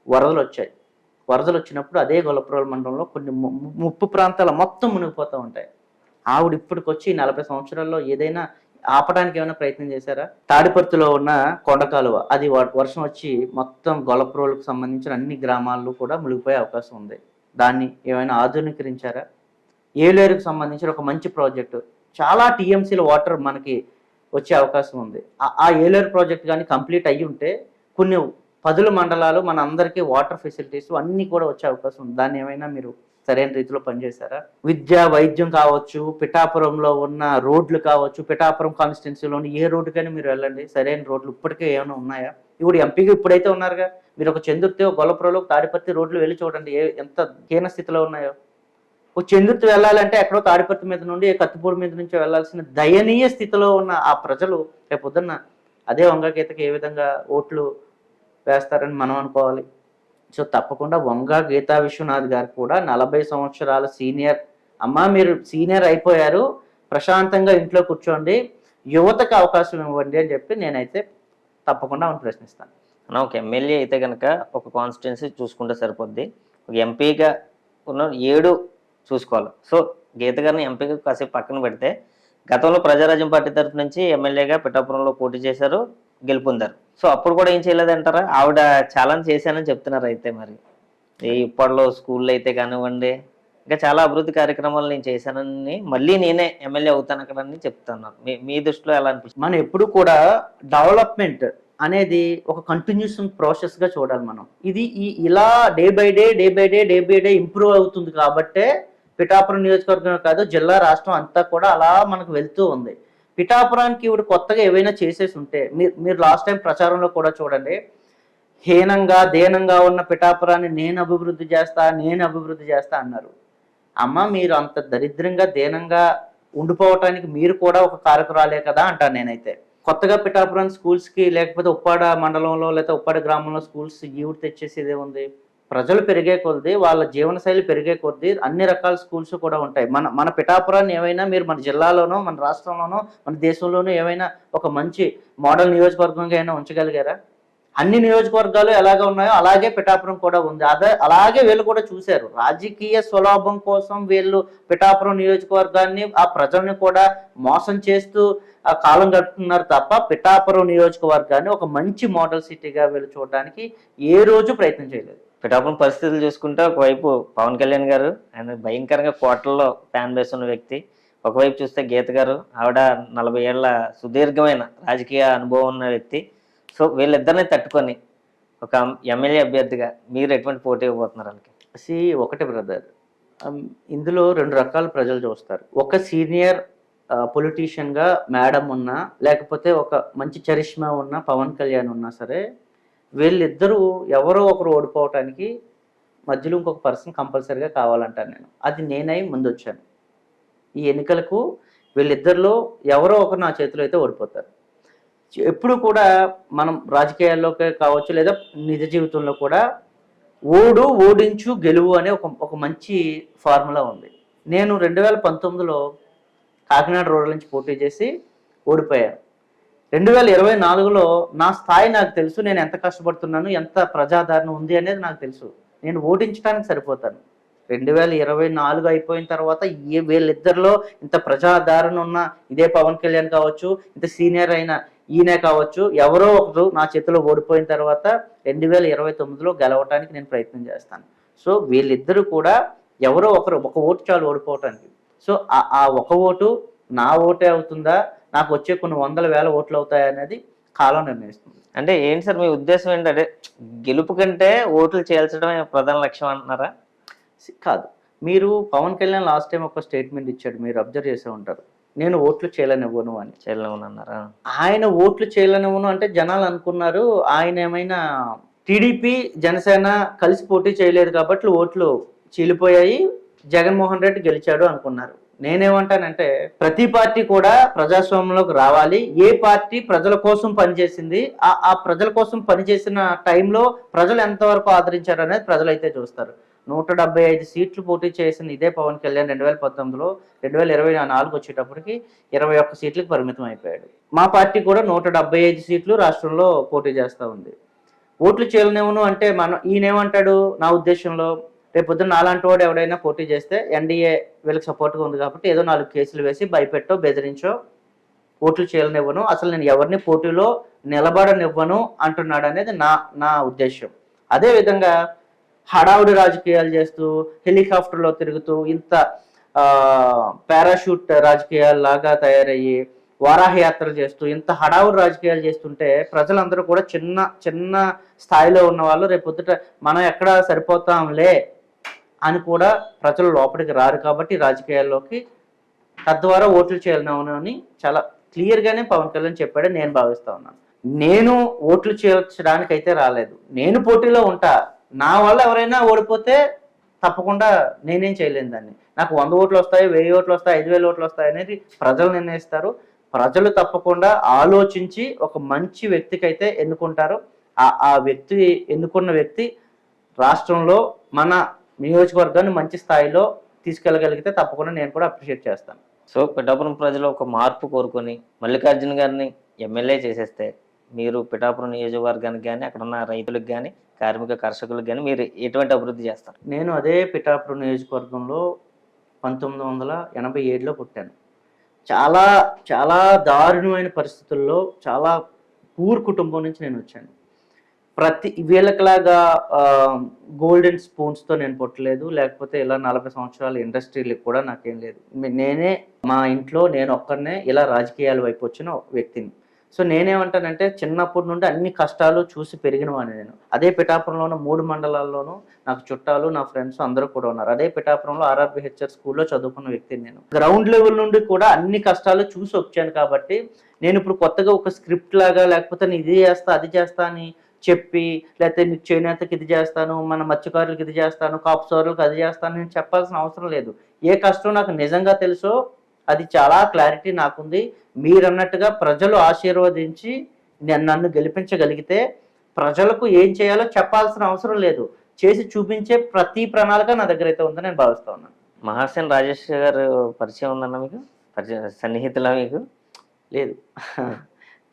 వరదలు వచ్చాయి. వరదలు వచ్చినప్పుడు అదే గొల్లపురం మండలంలో కొన్ని ముప్పు ప్రాంతాల మొత్తం మునిగిపోతూ ఉంటాయి. ఆవిడ ఇప్పటికొచ్చి 40 సంవత్సరాల్లో ఏదైనా ఆపడానికి ఏమైనా ప్రయత్నం చేశారా? తాడిపర్తిలో ఉన్న కొండకాలువ అది వర్షం వచ్చి మొత్తం గొల్లపురంకు సంబంధించిన అన్ని గ్రామాల్లో కూడా మునిగిపోయే అవకాశం ఉంది. దాన్ని ఏమైనా ఆధునీకరించారా? ఏలేరుకు సంబంధించిన ఒక మంచి ప్రాజెక్టు, చాలా టీఎంసీల వాటర్ మనకి వచ్చే అవకాశం ఉంది. ఆ ఏలేరు ప్రాజెక్ట్ కానీ కంప్లీట్ అయ్యి ఉంటే కొన్ని 10 మండలాలు మన అందరికీ వాటర్ ఫెసిలిటీస్ అన్నీ కూడా వచ్చే అవకాశం ఉంది. దాన్ని ఏమైనా మీరు సరైన రీతిలో పనిచేశారా? విద్య, వైద్యం కావచ్చు, పిఠాపురంలో ఉన్న రోడ్లు కావచ్చు, పిఠాపురం కాన్స్టిట్యున్సీలోని ఏ రోడ్డుకైనా మీరు వెళ్ళండి, సరైన రోడ్లు ఇప్పటికే ఏమైనా ఉన్నాయా? ఇప్పుడు ఎంపీగా ఇప్పుడైతే ఉన్నారుగా, మీరు ఒక చంద్రుర్తి, ఒక గొల్లపురంలో, తాడిపత్రి రోడ్లు వెళ్ళి చూడండి ఎంత హీన స్థితిలో ఉన్నాయో. ఒక చంద్రుర్తి వెళ్ళాలంటే ఎక్కడో తాడిపత్రి మీద నుండి కత్తిపూడి మీద నుంచి వెళ్ళాల్సిన దయనీయ స్థితిలో ఉన్న ఆ ప్రజలు రేపు పొద్దున్న అదే వంగ గీతకి ఏ విధంగా ఓట్లు వేస్తారని మనం అనుకోవాలి. సో తప్పకుండా వంగ గీతా విశ్వనాథ్ గారు కూడా 40 సంవత్సరాల సీనియర్. అమ్మ మీరు సీనియర్ అయిపోయారు, ప్రశాంతంగా ఇంట్లో కూర్చోండి, యువతకు అవకాశం ఇవ్వండి అని చెప్పి నేనైతే తప్పకుండా ఆమెను ప్రశ్నిస్తాను. ఒక ఎమ్మెల్యే అయితే కనుక ఒక కాన్స్టిట్యున్సీ చూసుకుంటే సరిపోద్ది. ఒక ఎంపీగా ఉన్న 7 చూసుకోవాలి. సో గీత గారిని ఎంపీగా కాసేపు పక్కన పెడితే గతంలో ప్రజారాజ్యం పార్టీ తరఫు నుంచి ఎమ్మెల్యేగా పిఠాపురంలో పోటీ చేశారు, గెలుపొందారు. సో అప్పుడు కూడా ఏం చేయలేదంటారా? ఆవిడ ఛాలెంజ్ చేశానని చెప్తున్నారు. అయితే మరి ఇప్పట్లో స్కూల్లో అయితే కానివ్వండి, ఇంకా చాలా అభివృద్ధి కార్యక్రమాలు నేను చేశానని, మళ్ళీ నేనే ఎమ్మెల్యే అవుతాను అక్కడ అని చెప్తున్నారు. మీ దృష్టిలో ఎలా అనిపిస్తుంది? మనం ఎప్పుడు కూడా డెవలప్మెంట్ అనేది ఒక కంటిన్యూస్ ప్రాసెస్గా చూడాలి మనం. ఇది ఇలా డే బై డే ఇంప్రూవ్ అవుతుంది కాబట్టే పిఠాపురం నియోజకవర్గం కాదు, జిల్లా, రాష్ట్రం అంతా కూడా అలా మనకు వెళ్తూ ఉంది. పిఠాపురానికి ఇవి కొత్తగా ఏవైనా చేసేసి ఉంటే మీరు లాస్ట్ టైం ప్రచారంలో కూడా చూడండి, హీనంగా దీనంగా ఉన్న పిఠాపురాన్ని నేను అభివృద్ధి చేస్తా అన్నారు. అమ్మ మీరు అంత దరిద్రంగా దీనంగా ఉండిపోవటానికి మీరు కూడా ఒక కారకురాలే కదా అంటాను నేనైతే. కొత్తగా పిఠాపురం స్కూల్స్కి లేకపోతే ఉప్పాడ మండలంలో లేకపోతే ఉప్పాడ గ్రామంలో స్కూల్స్ ఈవిడ తెచ్చేసేదే ఉంది. ప్రజలు పెరిగే కొద్దీ, వాళ్ళ జీవనశైలి పెరిగే కొద్దీ అన్ని రకాల స్కూల్స్ కూడా ఉంటాయి. మన పిఠాపురాన్ని ఏమైనా మీరు మన జిల్లాలోనో, మన రాష్ట్రంలోనో, మన దేశంలోనో ఏమైనా ఒక మంచి మోడల్ నియోజకవర్గంగా అయినా ఉంచగలిగారా? అన్ని నియోజకవర్గాలు ఎలాగ ఉన్నాయో అలాగే పిఠాపురం కూడా ఉంది. అలాగే వీళ్ళు కూడా చూశారు. రాజకీయ స్వలాభం కోసం వీళ్ళు పిఠాపురం నియోజకవర్గాన్ని, ఆ ప్రజల్ని కూడా మోసం చేస్తూ ఆ కాలం గడుపుతున్నారు తప్ప పిఠాపురం నియోజకవర్గాన్ని ఒక మంచి మోడల్ సిటీగా వీళ్ళు చూడడానికి ఏ రోజు ప్రయత్నం చేయలేదు. పిఠాపురం పరిస్థితులు చూసుకుంటే ఒకవైపు పవన్ కళ్యాణ్ గారు, ఆయన భయంకరంగా కోటల్లో ఫ్యాన్ బేస్ ఉన్న వ్యక్తి. ఒకవైపు చూస్తే గీత గారు, ఆవిడ 40 ఏళ్ల సుదీర్ఘమైన రాజకీయ అనుభవం ఉన్న వ్యక్తి. సో వీళ్ళిద్దరిని తట్టుకొని ఒక ఎమ్మెల్యే అభ్యర్థిగా మీరు ఎటువంటి పోటీ ఇవ్వబోతున్నారు? వాళ్ళకి ఒకటి బ్రదర్, ఇందులో 2 రకాల ప్రజలు చూస్తారు. ఒక సీనియర్ పొలిటీషియన్గా మేడం ఉన్నా, లేకపోతే ఒక మంచి చరిష్మా ఉన్న పవన్ కళ్యాణ్ ఉన్నా సరే, వీళ్ళిద్దరూ ఎవరో ఒకరు ఓడిపోవటానికి మధ్యలో ఇంకొక పర్సన్ కంపల్సరీగా కావాలంటాను నేను. అది నేనై ముందు వచ్చాను. ఈ ఎన్నికలకు వీళ్ళిద్దరిలో ఎవరో ఒకరు నా చేతిలో అయితే ఓడిపోతారు. ఎప్పుడు కూడా మనం రాజకీయాల్లోకే కావచ్చు లేదా నిజ జీవితంలో కూడా ఓడించు గెలువు అనే ఒక మంచి ఫార్ములా ఉంది. నేను 2019లో కాకినాడ రూరల్ నుంచి పోటీ చేసి ఓడిపోయాను. 2024లో నా స్థాయి నాకు తెలుసు, నేను ఎంత కష్టపడుతున్నాను, ఎంత ప్రజాదరణ ఉంది అనేది నాకు తెలుసు. నేను ఓడించడానికి సరిపోతాను. 2024 అయిపోయిన తర్వాత వీళ్ళిద్దరిలో ఇంత ప్రజాదరణ ఉన్న ఇదే పవన్ కళ్యాణ్ కావచ్చు, ఇంత సీనియర్ అయిన ఈయనే కావచ్చు, ఎవరో ఒకరు నా చేతిలో ఓడిపోయిన తర్వాత 2029లో గెలవటానికి నేను ప్రయత్నం చేస్తాను. సో వీళ్ళిద్దరూ కూడా ఎవరో ఒకరు, ఒక ఓటు చాలు ఓడిపోవటానికి. సో ఆ ఒక ఓటు నా ఓటే అవుతుందా, నాకు వచ్చే కొన్ని వందల వేల ఓట్లు అవుతాయా అనేది కాలం నిర్ణయిస్తుంది. అంటే ఏంటి సార్ మీ ఉద్దేశం ఏంటంటే గెలుపు కంటే ఓట్లు చేల్చడమే ప్రధాన లక్ష్యం అంటున్నారా? కాదు, మీరు పవన్ కళ్యాణ్ లాస్ట్ టైం ఒక స్టేట్మెంట్ ఇచ్చాడు, మీరు అబ్జర్వ్ చేసే ఉంటారు, నేను ఓట్లు చేయలేనివ్వను అని. చేయలేమన్నారా? ఆయన ఓట్లు చేయలేనివ్వను అంటే జనాలు అనుకున్నారు ఆయన ఏమైనా టీడీపీ జనసేన కలిసి పోటీ చేయలేదు కాబట్టి ఓట్లు చీలిపోయాయి, జగన్మోహన్ రెడ్డి గెలిచాడు అనుకున్నారు. నేనేమంటానంటే ప్రతి పార్టీ కూడా ప్రజాస్వామ్యంలోకి రావాలి. ఏ పార్టీ ప్రజల కోసం పనిచేసింది, ఆ ప్రజల కోసం పనిచేసిన టైంలో ప్రజలు ఎంతవరకు ఆదరించారు అనేది ప్రజలు అయితే చూస్తారు. 175 సీట్లు పోటీ చేసిన ఇదే పవన్ కళ్యాణ్ 2019లో 2024 వచ్చేటప్పటికి 21 సీట్లకు పరిమితం అయిపోయాడు. మా పార్టీ కూడా 175 సీట్లు రాష్ట్రంలో పోటీ చేస్తూ ఉంది. ఓట్లు చేయలేనివ్వను అంటే ఈయనేమంటాడు, నా ఉద్దేశంలో రేపు పొద్దున్న నాలాంటి వాడు ఎవడైనా పోటీ చేస్తే ఎన్డీఏ వీళ్ళకి సపోర్ట్గా ఉంది కాబట్టి ఏదో 4 కేసులు వేసి భయపెట్టో బెదిరించో ఓట్లు చేయలేనివ్వను, అసలు నేను ఎవరిని పోటీలో నిలబడనివ్వను అంటున్నాడు అనేది నా ఉద్దేశం. అదేవిధంగా హడావుడి రాజకీయాలు చేస్తూ హెలికాప్టర్లో తిరుగుతూ ఇంత పారాషూట్ రాజకీయాల్లాగా తయారయ్యి వారాహయాత్ర చేస్తూ ఇంత హడావుడి రాజకీయాలు చేస్తుంటే ప్రజలందరూ కూడా చిన్న చిన్న స్థాయిలో ఉన్న వాళ్ళు రేపొద్దుట మనం ఎక్కడ సరిపోతాంలే అని కూడా ప్రజలు లోపలికి రారు కాబట్టి రాజకీయాల్లోకి తద్వారా ఓట్లు చేయాలని చాలా క్లియర్గానే పవన్ కళ్యాణ్ చెప్పాడని నేను భావిస్తా ఉన్నాను. నేను ఓట్లు చేర్చడానికి అయితే రాలేదు, నేను పోటీలో ఉంటా. నా వల్ల ఎవరైనా ఓడిపోతే తప్పకుండా నేనేం చేయలేను దాన్ని. నాకు 100 ఓట్లు వస్తాయి, 1000 ఓట్లు వస్తాయి, 5000 ఓట్లు వస్తాయి అనేది ప్రజలు నిర్ణయిస్తారు. ప్రజలు తప్పకుండా ఆలోచించి ఒక మంచి వ్యక్తికి అయితే ఎన్నుకుంటారు. ఆ వ్యక్తి ఎన్నుకున్న వ్యక్తి రాష్ట్రంలో మన నియోజకవర్గాన్ని మంచి స్థాయిలో తీసుకెళ్ళగలిగితే తప్పకుండా నేను కూడా అప్రిషియేట్ చేస్తాను. సో పిఠాపురం ప్రజలు ఒక మార్పు కోరుకొని మల్లికార్జున గారిని ఎమ్మెల్యే చేసేస్తే మీరు పిఠాపురం నియోజకవర్గానికి కానీ అక్కడ ఉన్న రైతులకు కానీ కార్మిక కర్షకులకు కానీ మీరు ఎటువంటి అభివృద్ధి చేస్తారు? నేను అదే పిఠాపురం నియోజకవర్గంలో 1987లో పుట్టాను. చాలా చాలా దారుణమైన పరిస్థితుల్లో చాలా పూర్ కుటుంబం నుంచి నేను వచ్చాను. వీళ్ళకిలాగా గోల్డెన్ స్పూన్స్తో నేను పుట్టలేదు, లేకపోతే ఇలా 40 సంవత్సరాల ఇండస్ట్రీలకు కూడా నాకేం లేదు. నేనే మా ఇంట్లో నేను ఒక్కడనే ఇలా రాజకీయాల వైపు వచ్చిన వ్యక్తిని. సో నేనేమంటానంటే చిన్నప్పటి నుండి అన్ని కష్టాలు చూసి పెరిగిన వాడిని నేను. అదే పిఠాపురంలోనూ 3 మండలాల్లోనూ నాకు చుట్టాలు, నా ఫ్రెండ్స్ అందరూ కూడా ఉన్నారు. అదే పిఠాపురంలో RRBHR స్కూల్లో చదువుకున్న వ్యక్తిని నేను. గ్రౌండ్ లెవెల్ నుండి కూడా అన్ని కష్టాలు చూసి వచ్చాను కాబట్టి నేను ఇప్పుడు కొత్తగా ఒక స్క్రిప్ట్ లాగా లేకపోతే నేను ఇది చేస్తా అది చేస్తా అని చెప్పి, లేకపోతే నీకు చేనేతకి ఇది చేస్తాను, మన మత్స్యకారులకు ఇది చేస్తాను, కాపు సోదరులకు అది చేస్తాను నేను చెప్పాల్సిన అవసరం లేదు. ఏ కష్టం నాకు నిజంగా తెలుసో అది చాలా క్లారిటీ నాకుంది. మీరన్నట్టుగా ప్రజలు ఆశీర్వదించి నన్ను గెలిపించగలిగితే ప్రజలకు ఏం చేయాలో చెప్పాల్సిన అవసరం లేదు, చేసి చూపించే ప్రతి ప్రణాళిక నా దగ్గర అయితే ఉందని నేను భావిస్తా ఉన్నాను. మహాసేన్ రాజేష్ గారు పరిచయం ఉందన్న మీకు? సన్నిహితులా మీకు? లేదు,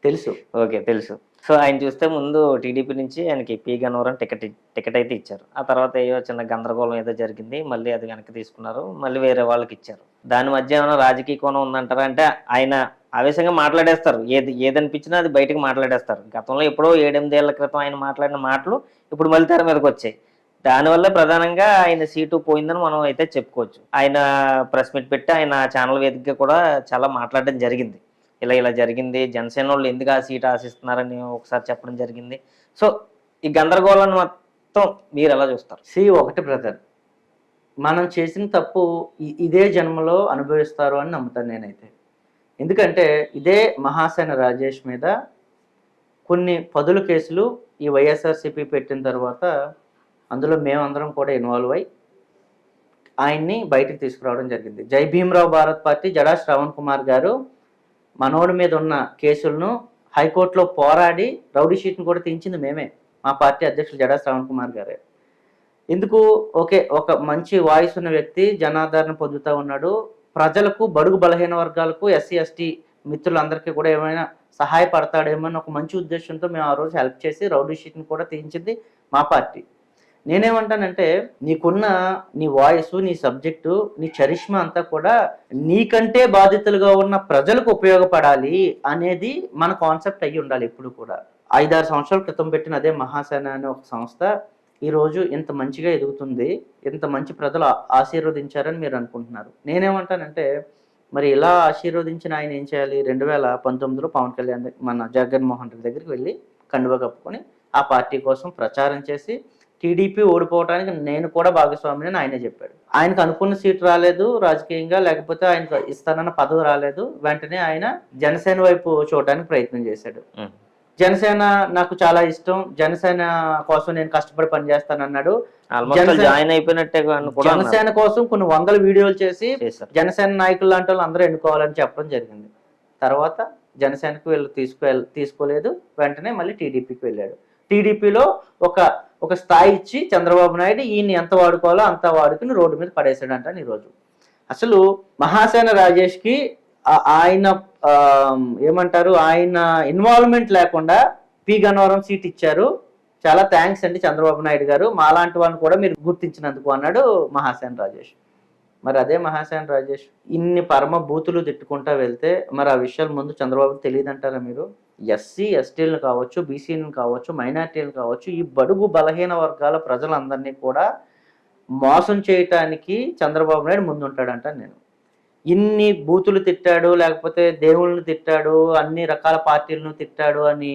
తెలుసు. ఓకే, తెలుసు. సో ఆయన చూస్తే ముందు టీడీపీ నుంచి ఆయనకి పి గన్నవరం టికెట్ అయితే ఇచ్చారు. ఆ తర్వాత ఏదో చిన్న గందరగోళం ఏదో జరిగింది, మళ్ళీ అది వెనక్కి తీసుకున్నారు, మళ్ళీ వేరే వాళ్ళకి ఇచ్చారు. దాని మధ్య ఏమైనా రాజకీయ కోణం ఉందంటారా? అంటే ఆయన ఆవేశంగా మాట్లాడేస్తారు, ఏదనిపించినా అది బయటకు మాట్లాడేస్తారు. గతంలో ఎప్పుడో 7-8 ఏళ్ల క్రితం ఆయన మాట్లాడిన మాటలు ఇప్పుడు మళ్ళీ తెర మీదకి వచ్చాయి. దానివల్ల ప్రధానంగా ఆయన సీటు పోయిందని మనం అయితే చెప్పుకోవచ్చు. ఆయన ప్రెస్ మీట్ పెట్టి ఆయన ఛానల్ వేదికగా కూడా చాలా మాట్లాడడం జరిగింది. ఇలా జరిగింది, జనసేన వాళ్ళు ఎందుకు ఆ సీట్ ఆశిస్తున్నారని ఒకసారి చెప్పడం జరిగింది. సో ఈ గందరగోళాన్ని మొత్తం మీరు ఎలా చూస్తారు? ఒకటి బ్రదర్, మనం చేసిన తప్పు ఇదే జన్మలో అనుభవిస్తారు అని నమ్ముతాను నేనైతే. ఎందుకంటే ఇదే మహాసేన రాజేష్ మీద కొన్ని పదుల కేసులు ఈ వైఎస్ఆర్సీపీ పెట్టిన తర్వాత అందులో మేమందరం కూడా ఇన్వాల్వ్ అయ్యి ఆయన్ని బయటకు తీసుకురావడం జరిగింది. జై భీమరావు భారత్ పార్టీ జడా శ్రవణ్ కుమార్ గారు మనోడి మీద ఉన్న కేసులను హైకోర్టులో పోరాడి రౌడీ షీట్ను కూడా తీయించింది మేమే, మా పార్టీ అధ్యక్షులు జడా శ్రవణ్ కుమార్ గారే. ఎందుకు? ఓకే, ఒక మంచి వాయిస్ ఉన్న వ్యక్తి జనాదరణ పొందుతూ ఉన్నాడు, ప్రజలకు బడుగు బలహీన వర్గాలకు ఎస్సీ ఎస్టీ మిత్రులందరికీ కూడా ఏమైనా సహాయపడతాడేమో అని ఒక మంచి ఉద్దేశంతో మేము ఆ రోజు హెల్ప్ చేసి రౌడీ షీట్ని కూడా తీయించింది మా పార్టీ. నేనేమంటానంటే నీకున్న నీ వాయిస్, నీ సబ్జెక్టు, నీ చరిష్మా అంతా కూడా నీకంటే బాధితులుగా ఉన్న ప్రజలకు ఉపయోగపడాలి అనేది మన కాన్సెప్ట్ అయ్యి ఉండాలి ఎప్పుడు కూడా. 5-6 సంవత్సరాల క్రితం పెట్టిన అదే మహాసేన అనే ఒక సంస్థ ఈరోజు ఇంత మంచిగా ఎదుగుతుంది, ఇంత మంచి ప్రజలు ఆశీర్వదించారని మీరు అనుకుంటున్నారు. నేనేమంటానంటే మరి ఇలా ఆశీర్వదించిన ఆయన ఏం చేయాలి? 2019లో పవన్ కళ్యాణ్ మన జగన్మోహన్ రెడ్డి దగ్గరికి వెళ్ళి కండువ కప్పుకొని ఆ పార్టీ కోసం ప్రచారం చేసి టీడీపీ ఓడిపోవడానికి నేను కూడా భాగస్వామిని అని ఆయనే చెప్పాడు. ఆయనకు అనుకున్న సీట్ రాలేదు రాజకీయంగా, లేకపోతే ఆయనకు ఇస్తానన్న పదవి రాలేదు. వెంటనే ఆయన జనసేన వైపు చూడడానికి ప్రయత్నం చేశాడు. జనసేన నాకు చాలా ఇష్టం, జనసేన కోసం నేను కష్టపడి పనిచేస్తానన్నాడు. జనసేన కోసం కొన్ని 100 వీడియోలు చేసి జనసేన నాయకులు లాంటి వాళ్ళు అందరూ ఎన్నుకోవాలని చెప్పడం జరిగింది. తర్వాత జనసేనకు వీళ్ళు తీసుకోలేదు, వెంటనే మళ్ళీ టీడీపీకి వెళ్ళాడు. టీడీపీలో ఒక స్థాయి ఇచ్చి చంద్రబాబు నాయుడు ఈయన ఎంత వాడుకోవాలో అంత వాడుకుని రోడ్డు మీద పడేసాడంట ఈరోజు. అసలు మహాసేన రాజేష్కి ఆయన ఏమంటారు, ఆయన ఇన్వాల్వ్మెంట్ లేకుండా పి గన్నవరం సీట్ ఇచ్చారు, చాలా థ్యాంక్స్ అండి చంద్రబాబు నాయుడు గారు, మాలాంటి వాళ్ళని కూడా మీరు గుర్తించినందుకు అన్నాడు మహాసేన రాజేష్. మరి అదే మహాసేన రాజేష్ ఇన్ని పరమ బూతులు తిట్టుకుంటా వెళ్తే మరి ఆ విషయాలు ముందు చంద్రబాబుకి తెలియదు అంటారా మీరు? ఎస్సీ ఎస్టీలను కావచ్చు, బీసీలను కావచ్చు, మైనార్టీలు కావచ్చు, ఈ బడుగు బలహీన వర్గాల ప్రజలందరినీ కూడా మోసం చేయటానికి చంద్రబాబు నాయుడు ముందుంటాడంట. నేను ఇన్ని బూతులు తిట్టాడు, లేకపోతే దేవుళ్ళను తిట్టాడు, అన్ని రకాల పార్టీలను తిట్టాడు అని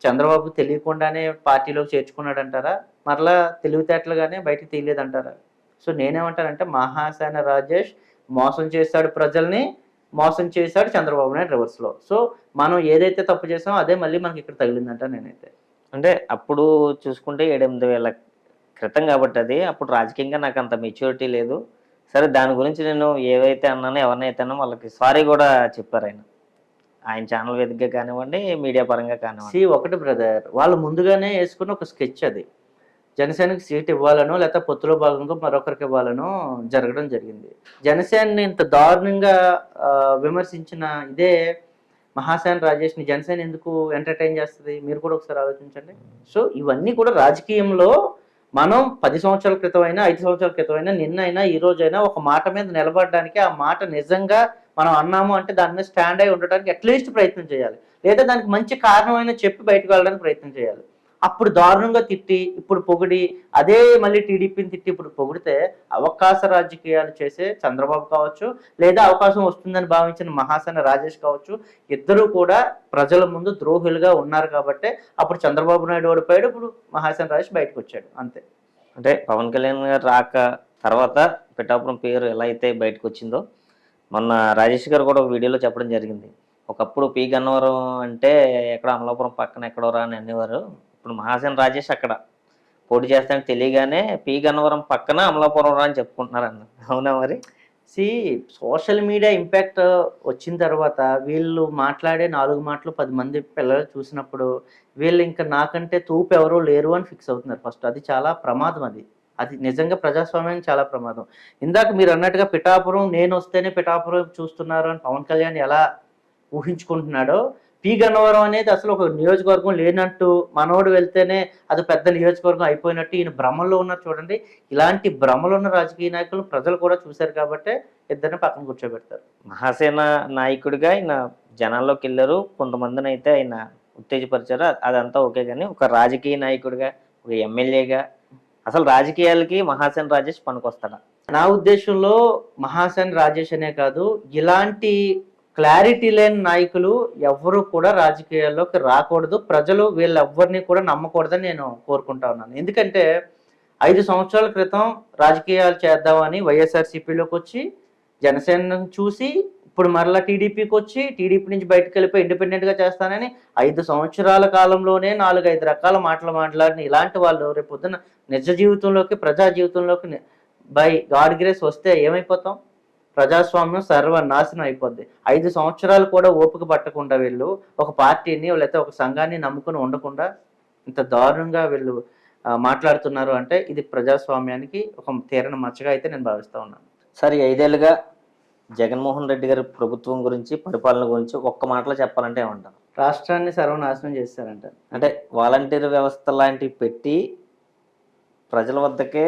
చంద్రబాబు తెలియకుండానే పార్టీలోకి చేర్చుకున్నాడంటారా? మరలా తెలివితేటలుగానే బయటకు తీయలేదంటారా? సో నేనేమంటానంటే మహాసేన రాజేష్ మోసం చేశాడు, ప్రజల్ని మోసం చేశాడు చంద్రబాబు నాయుడు రివర్స్లో. సో మనం ఏదైతే తప్పు చేసామో అదే మళ్ళీ మనకి ఇక్కడ తగిలిందంట. నేనైతే అంటే అప్పుడు చూసుకుంటే 7-8 వేల క్రితం కాబట్టి అది అప్పుడు రాజకీయంగా నాకు అంత మెచ్యూరిటీ లేదు. సరే దాని గురించి నేను ఏవైతే అన్నానో ఎవరినైతే అన్నా వాళ్ళకి సారీ కూడా చెప్పారు ఆయన ఛానల్ వేదికగా కానివ్వండి, మీడియా పరంగా కానివ్వండి. ఒకటి బ్రదర్, వాళ్ళు ముందుగానే వేసుకున్న ఒక స్కెచ్ అది, జనసేనకి సీట్ ఇవ్వాలనో లేకపోతే పొత్తులో భాగంగా మరొకరికి ఇవ్వాలనో జరగడం జరిగింది. జనసేనని ఇంత దారుణంగా విమర్శించిన ఇదే మహాసేన రాజేష్ని జనసేన ఎందుకు ఎంటర్టైన్ చేస్తుంది? మీరు కూడా ఒకసారి ఆలోచించండి. సో ఇవన్నీ కూడా రాజకీయంలో మనం 10 సంవత్సరాల క్రితం అయినా, 5 సంవత్సరాల క్రితం అయినా, నిన్నైనా, ఈ రోజైనా ఒక మాట మీద నిలబడడానికి, ఆ మాట నిజంగా మనం అన్నాము అంటే దాని మీద స్టాండ్ అయి ఉండడానికి అట్లీస్ట్ ప్రయత్నం చేయాలి, లేదా దానికి మంచి కారణమైనా చెప్పి బయటకు వెళ్ళడానికి ప్రయత్నం చేయాలి. అప్పుడు దారుణంగా తిట్టి ఇప్పుడు పొగిడి అదే మళ్ళీ టీడీపీని తిట్టి ఇప్పుడు పొగిడితే అవకాశ రాజకీయాలు చేసే చంద్రబాబు కావచ్చు, లేదా అవకాశం వస్తుందని భావించిన మహాసేన రాజేష్ కావచ్చు, ఇద్దరు కూడా ప్రజల ముందు ద్రోహులుగా ఉన్నారు. కాబట్టి అప్పుడు చంద్రబాబు నాయుడు ఓడిపోయాడు, ఇప్పుడు మహాసేన రాజేష్ బయటకు వచ్చాడు, అంతే. అంటే పవన్ కళ్యాణ్ గారు రాక తర్వాత పిఠాపురం పేరు ఎలా అయితే బయటకు వచ్చిందో మొన్న రాజేష్ గారు కూడా ఒక వీడియోలో చెప్పడం జరిగింది. ఒకప్పుడు పి గన్నవరం అంటే ఎక్కడ అమలాపురం పక్కన ఎక్కడోరా అని అనేవారు, ఇప్పుడు మహాసేన రాజేష్ అక్కడ పోటీ చేస్తానని తెలియగానే పి గన్నవరం పక్కన అమలాపురం రా అని చెప్పుకుంటున్నారు అన్న. అవునా? మరి సోషల్ మీడియా ఇంపాక్ట్ వచ్చిన తర్వాత వీళ్ళు మాట్లాడే 4 మాటలు 10 మంది పిల్లలు చూసినప్పుడు వీళ్ళు ఇంకా నాకంటే తూపు ఎవరూ లేరు అని ఫిక్స్ అవుతున్నారు ఫస్ట్. అది చాలా ప్రమాదం. అది నిజంగా ప్రజాస్వామ్యానికి చాలా ప్రమాదం. ఇందాక మీరు అన్నట్టుగా పిఠాపురం నేను వస్తేనే పిఠాపురం చూస్తున్నారు అని పవన్ కళ్యాణ్ ఎలా ఊహించుకుంటున్నాడో, పి గన్నవరం అనేది అసలు ఒక నియోజకవర్గం లేనట్టు, మనోడు వెళ్తేనే అది పెద్ద నియోజకవర్గం అయిపోయినట్టు ఈయన భ్రమలో ఉన్నారు. చూడండి, ఇలాంటి భ్రమలో ఉన్న రాజకీయ నాయకులు ప్రజలు కూడా చూశారు కాబట్టి ఇద్దరిని పక్కన కూర్చోబెడతారు. మహాసేన నాయకుడిగా ఆయన జనాల్లోకి వెళ్ళారు, కొంతమందిని అయితే ఆయన ఉత్తేజపరిచారు, అదంతా ఓకే. కానీ ఒక రాజకీయ నాయకుడిగా, ఒక ఎమ్మెల్యేగా అసలు రాజకీయాలకి మహాసేన రాజేష్ పనికొస్తాడా? నా ఉద్దేశంలో మహాసేన రాజేష్ అనే కాదు, ఇలాంటి క్లారిటీ లేని నాయకులు ఎవరు కూడా రాజకీయాల్లోకి రాకూడదు. ప్రజలు వీళ్ళెవ్వరిని కూడా నమ్మకూడదని నేను కోరుకుంటా ఉన్నాను. ఎందుకంటే 5 సంవత్సరాల క్రితం రాజకీయాలు చేద్దామని వైఎస్ఆర్సీపీలోకి వచ్చి జనసేనను చూసి ఇప్పుడు మరలా టీడీపీకి వచ్చి టీడీపీ నుంచి బయటకు వెళ్ళిపోయి ఇండిపెండెంట్గా చేస్తానని 5 సంవత్సరాల కాలంలోనే 4-5 రకాల మాటలు మాట్లాడిన ఇలాంటి వాళ్ళు రేపు పొద్దున్న నిజ జీవితంలోకి ప్రజా జీవితంలోకి బై గాడ్ గ్రేస్ వస్తే ఏమైపోతాం? ప్రజాస్వామ్యం సర్వనాశనం అయిపోద్ది. 5 సంవత్సరాలు కూడా ఓపిక పట్టకుండా వీళ్ళు ఒక పార్టీని లేకపోతే ఒక సంఘాన్ని నమ్ముకుని ఉండకుండా ఇంత దారుణంగా వీళ్ళు మాట్లాడుతున్నారు అంటే ఇది ప్రజాస్వామ్యానికి ఒక తీరని మచ్చగా అయితే నేను భావిస్తూ ఉన్నాను. సరే, 5 ఏళ్ళుగా జగన్మోహన్ రెడ్డి గారి ప్రభుత్వం గురించి, పరిపాలన గురించి ఒక్క మాటలో చెప్పాలంటే ఏమంటారు? రాష్ట్రాన్ని సర్వనాశనం చేశారంట. అంటే వాలంటీర్ వ్యవస్థ లాంటివి పెట్టి ప్రజల వద్దకే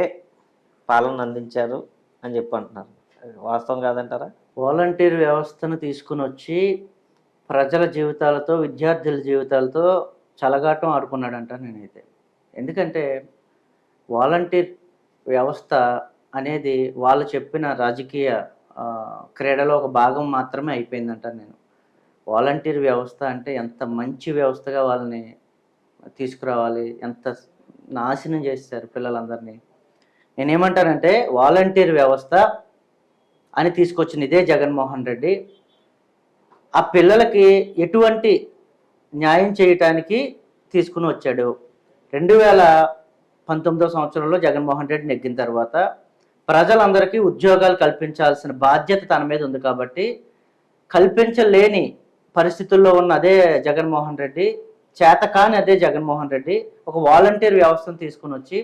పాలన అందించారు అని చెప్పి అంటున్నారు. వాస్తవం కాదంటారా? వాలంటీర్ వ్యవస్థను తీసుకుని వచ్చి ప్రజల జీవితాలతో, విద్యార్థుల జీవితాలతో చలగాటం ఆడుకున్నాడంట నేనైతే. ఎందుకంటే వాలంటీర్ వ్యవస్థ అనేది వాళ్ళు చెప్పిన రాజకీయ క్రీడలో ఒక భాగం మాత్రమే అయిపోయిందంట నేను. వాలంటీర్ వ్యవస్థ అంటే ఎంత మంచి వ్యవస్థగా వాళ్ళని తీసుకురావాలి, ఎంత నాశనం చేస్తారు పిల్లలందరినీ. నేనేమంటానంటే వాలంటీర్ వ్యవస్థ అని తీసుకొచ్చిన ఇదే జగన్మోహన్ రెడ్డి ఆ పిల్లలకి ఎటువంటి న్యాయం చేయటానికి తీసుకుని వచ్చాడు. 2019 సంవత్సరంలో జగన్మోహన్ రెడ్డి నెగ్గిన తర్వాత ప్రజలందరికీ ఉద్యోగాలు కల్పించాల్సిన బాధ్యత తన మీద ఉంది కాబట్టి కల్పించలేని పరిస్థితుల్లో ఉన్న అదే జగన్మోహన్ రెడ్డి, చేతకాని అదే జగన్మోహన్ రెడ్డి ఒక వాలంటీర్ వ్యవస్థను తీసుకుని వచ్చి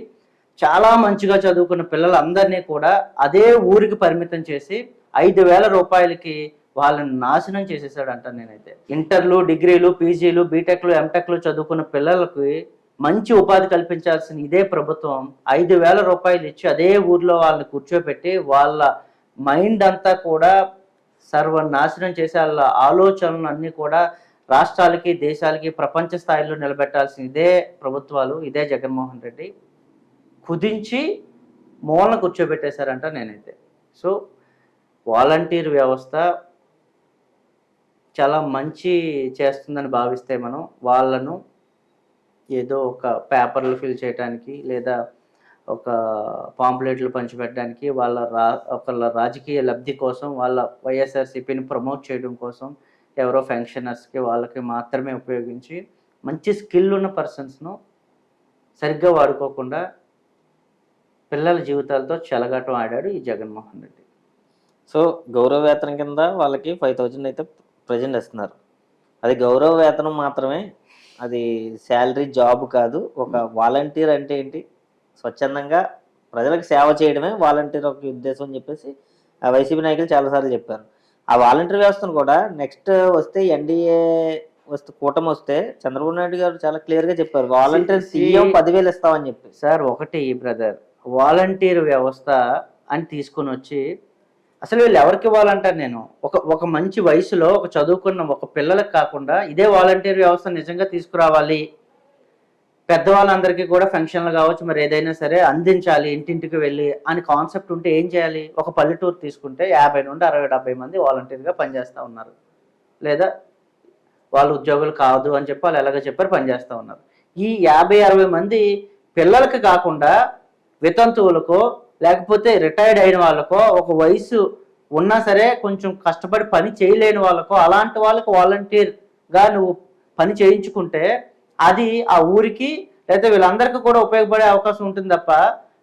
చాలా మంచిగా చదువుకున్న పిల్లలందరినీ కూడా అదే ఊరికి పరిమితం చేసి 5,000 రూపాయలకి వాళ్ళని నాశనం చేసేసాడు నేనైతే. ఇంటర్లు, డిగ్రీలు, పీజీలు, బీటెక్లు, ఎంటెక్లు చదువుకున్న పిల్లలకి మంచి ఉపాధి కల్పించాల్సిన ఇదే ప్రభుత్వం 5,000 రూపాయలు ఇచ్చి అదే ఊర్లో వాళ్ళని కూర్చోబెట్టి వాళ్ళ మైండ్ అంతా కూడా సర్వనాశనం చేసే వాళ్ళ ఆలోచనలు అన్నీ కూడా రాష్ట్రాలకి, దేశాలకి, ప్రపంచ స్థాయిలో నిలబెట్టాల్సిన ఇదే ప్రభుత్వాలు, ఇదే జగన్మోహన్ రెడ్డి కుదించి మూలన కూర్చోబెట్టేశారంట నేనైతే. సో వాలంటీర్ వ్యవస్థ చాలా మంచి చేస్తుందని భావిస్తే మనం వాళ్ళను ఏదో ఒక పేపర్లు ఫిల్ చేయడానికి లేదా ఒక పాంప్లెట్లు పంచిపెట్టడానికి వాళ్ళ రాజకీయ లబ్ధి కోసం, వాళ్ళ వైఎస్ఆర్సీపీని ప్రమోట్ చేయడం కోసం ఎవరో ఫంక్షనర్స్కి వాళ్ళకి మాత్రమే ఉపయోగించి మంచి స్కిల్ ఉన్న పర్సన్స్ను సరిగ్గా వాడుకోకుండా పిల్లల జీవితాలతో చెలగాటం ఆడాడు ఈ జగన్మోహన్ రెడ్డి. సో గౌరవ వేతనం కింద వాళ్ళకి 5,000 అయితే ప్రజెంట్ ఇస్తున్నారు. అది గౌరవ వేతనం మాత్రమే, అది శాలరీ జాబ్ కాదు. ఒక వాలంటీర్ అంటే ఏంటి? స్వచ్ఛందంగా ప్రజలకు సేవ చేయడమే వాలంటీర్ ఒక ఉద్దేశం అని చెప్పేసి ఆ వైసీపీ నాయకులు చాలాసార్లు చెప్పారు. ఆ వాలంటీర్ వ్యవస్థను కూడా నెక్స్ట్ వస్తే ఎన్డీఏ వస్తే, కూటమి వస్తే చంద్రబాబు నాయుడు గారు చాలా క్లియర్గా చెప్పారు, వాలంటీర్ సీఎం 10,000 ఇస్తామని చెప్పి. సార్ ఒకటి బ్రదర్, వాలంటీర్ వ్యవస్థ అని తీసుకుని వచ్చి అసలు వీళ్ళు ఎవరికి ఇవ్వాలంటారు? నేను ఒక మంచి వయసులో ఒక చదువుకున్న ఒక పిల్లలకు కాకుండా ఇదే వాలంటీర్ వ్యవస్థ నిజంగా తీసుకురావాలి, పెద్దవాళ్ళందరికీ కూడా ఫంక్షన్లు కావచ్చు మరి ఏదైనా సరే అందించాలి ఇంటింటికి వెళ్ళి అని కాన్సెప్ట్ ఉంటే ఏం చేయాలి? ఒక పల్లెటూరు తీసుకుంటే 50 నుండి 60-70 మంది వాలంటీర్గా పనిచేస్తూ ఉన్నారు, లేదా వాళ్ళు ఉద్యోగులు కాదు అని చెప్పి వాళ్ళు ఎలాగో చెప్పారు పనిచేస్తూ ఉన్నారు. ఈ 50-60 మంది పిల్లలకి కాకుండా వితంతువులకో లేకపోతే రిటైర్డ్ అయిన వాళ్ళకో, ఒక వయసు ఉన్నా సరే కొంచెం కష్టపడి పని చేయలేని వాళ్ళకో, అలాంటి వాళ్ళకు వాలంటీర్గా నువ్వు పని చేయించుకుంటే అది ఆ ఊరికి లేదా వీళ్ళందరికీ కూడా ఉపయోగపడే అవకాశం ఉంటుంది తప్ప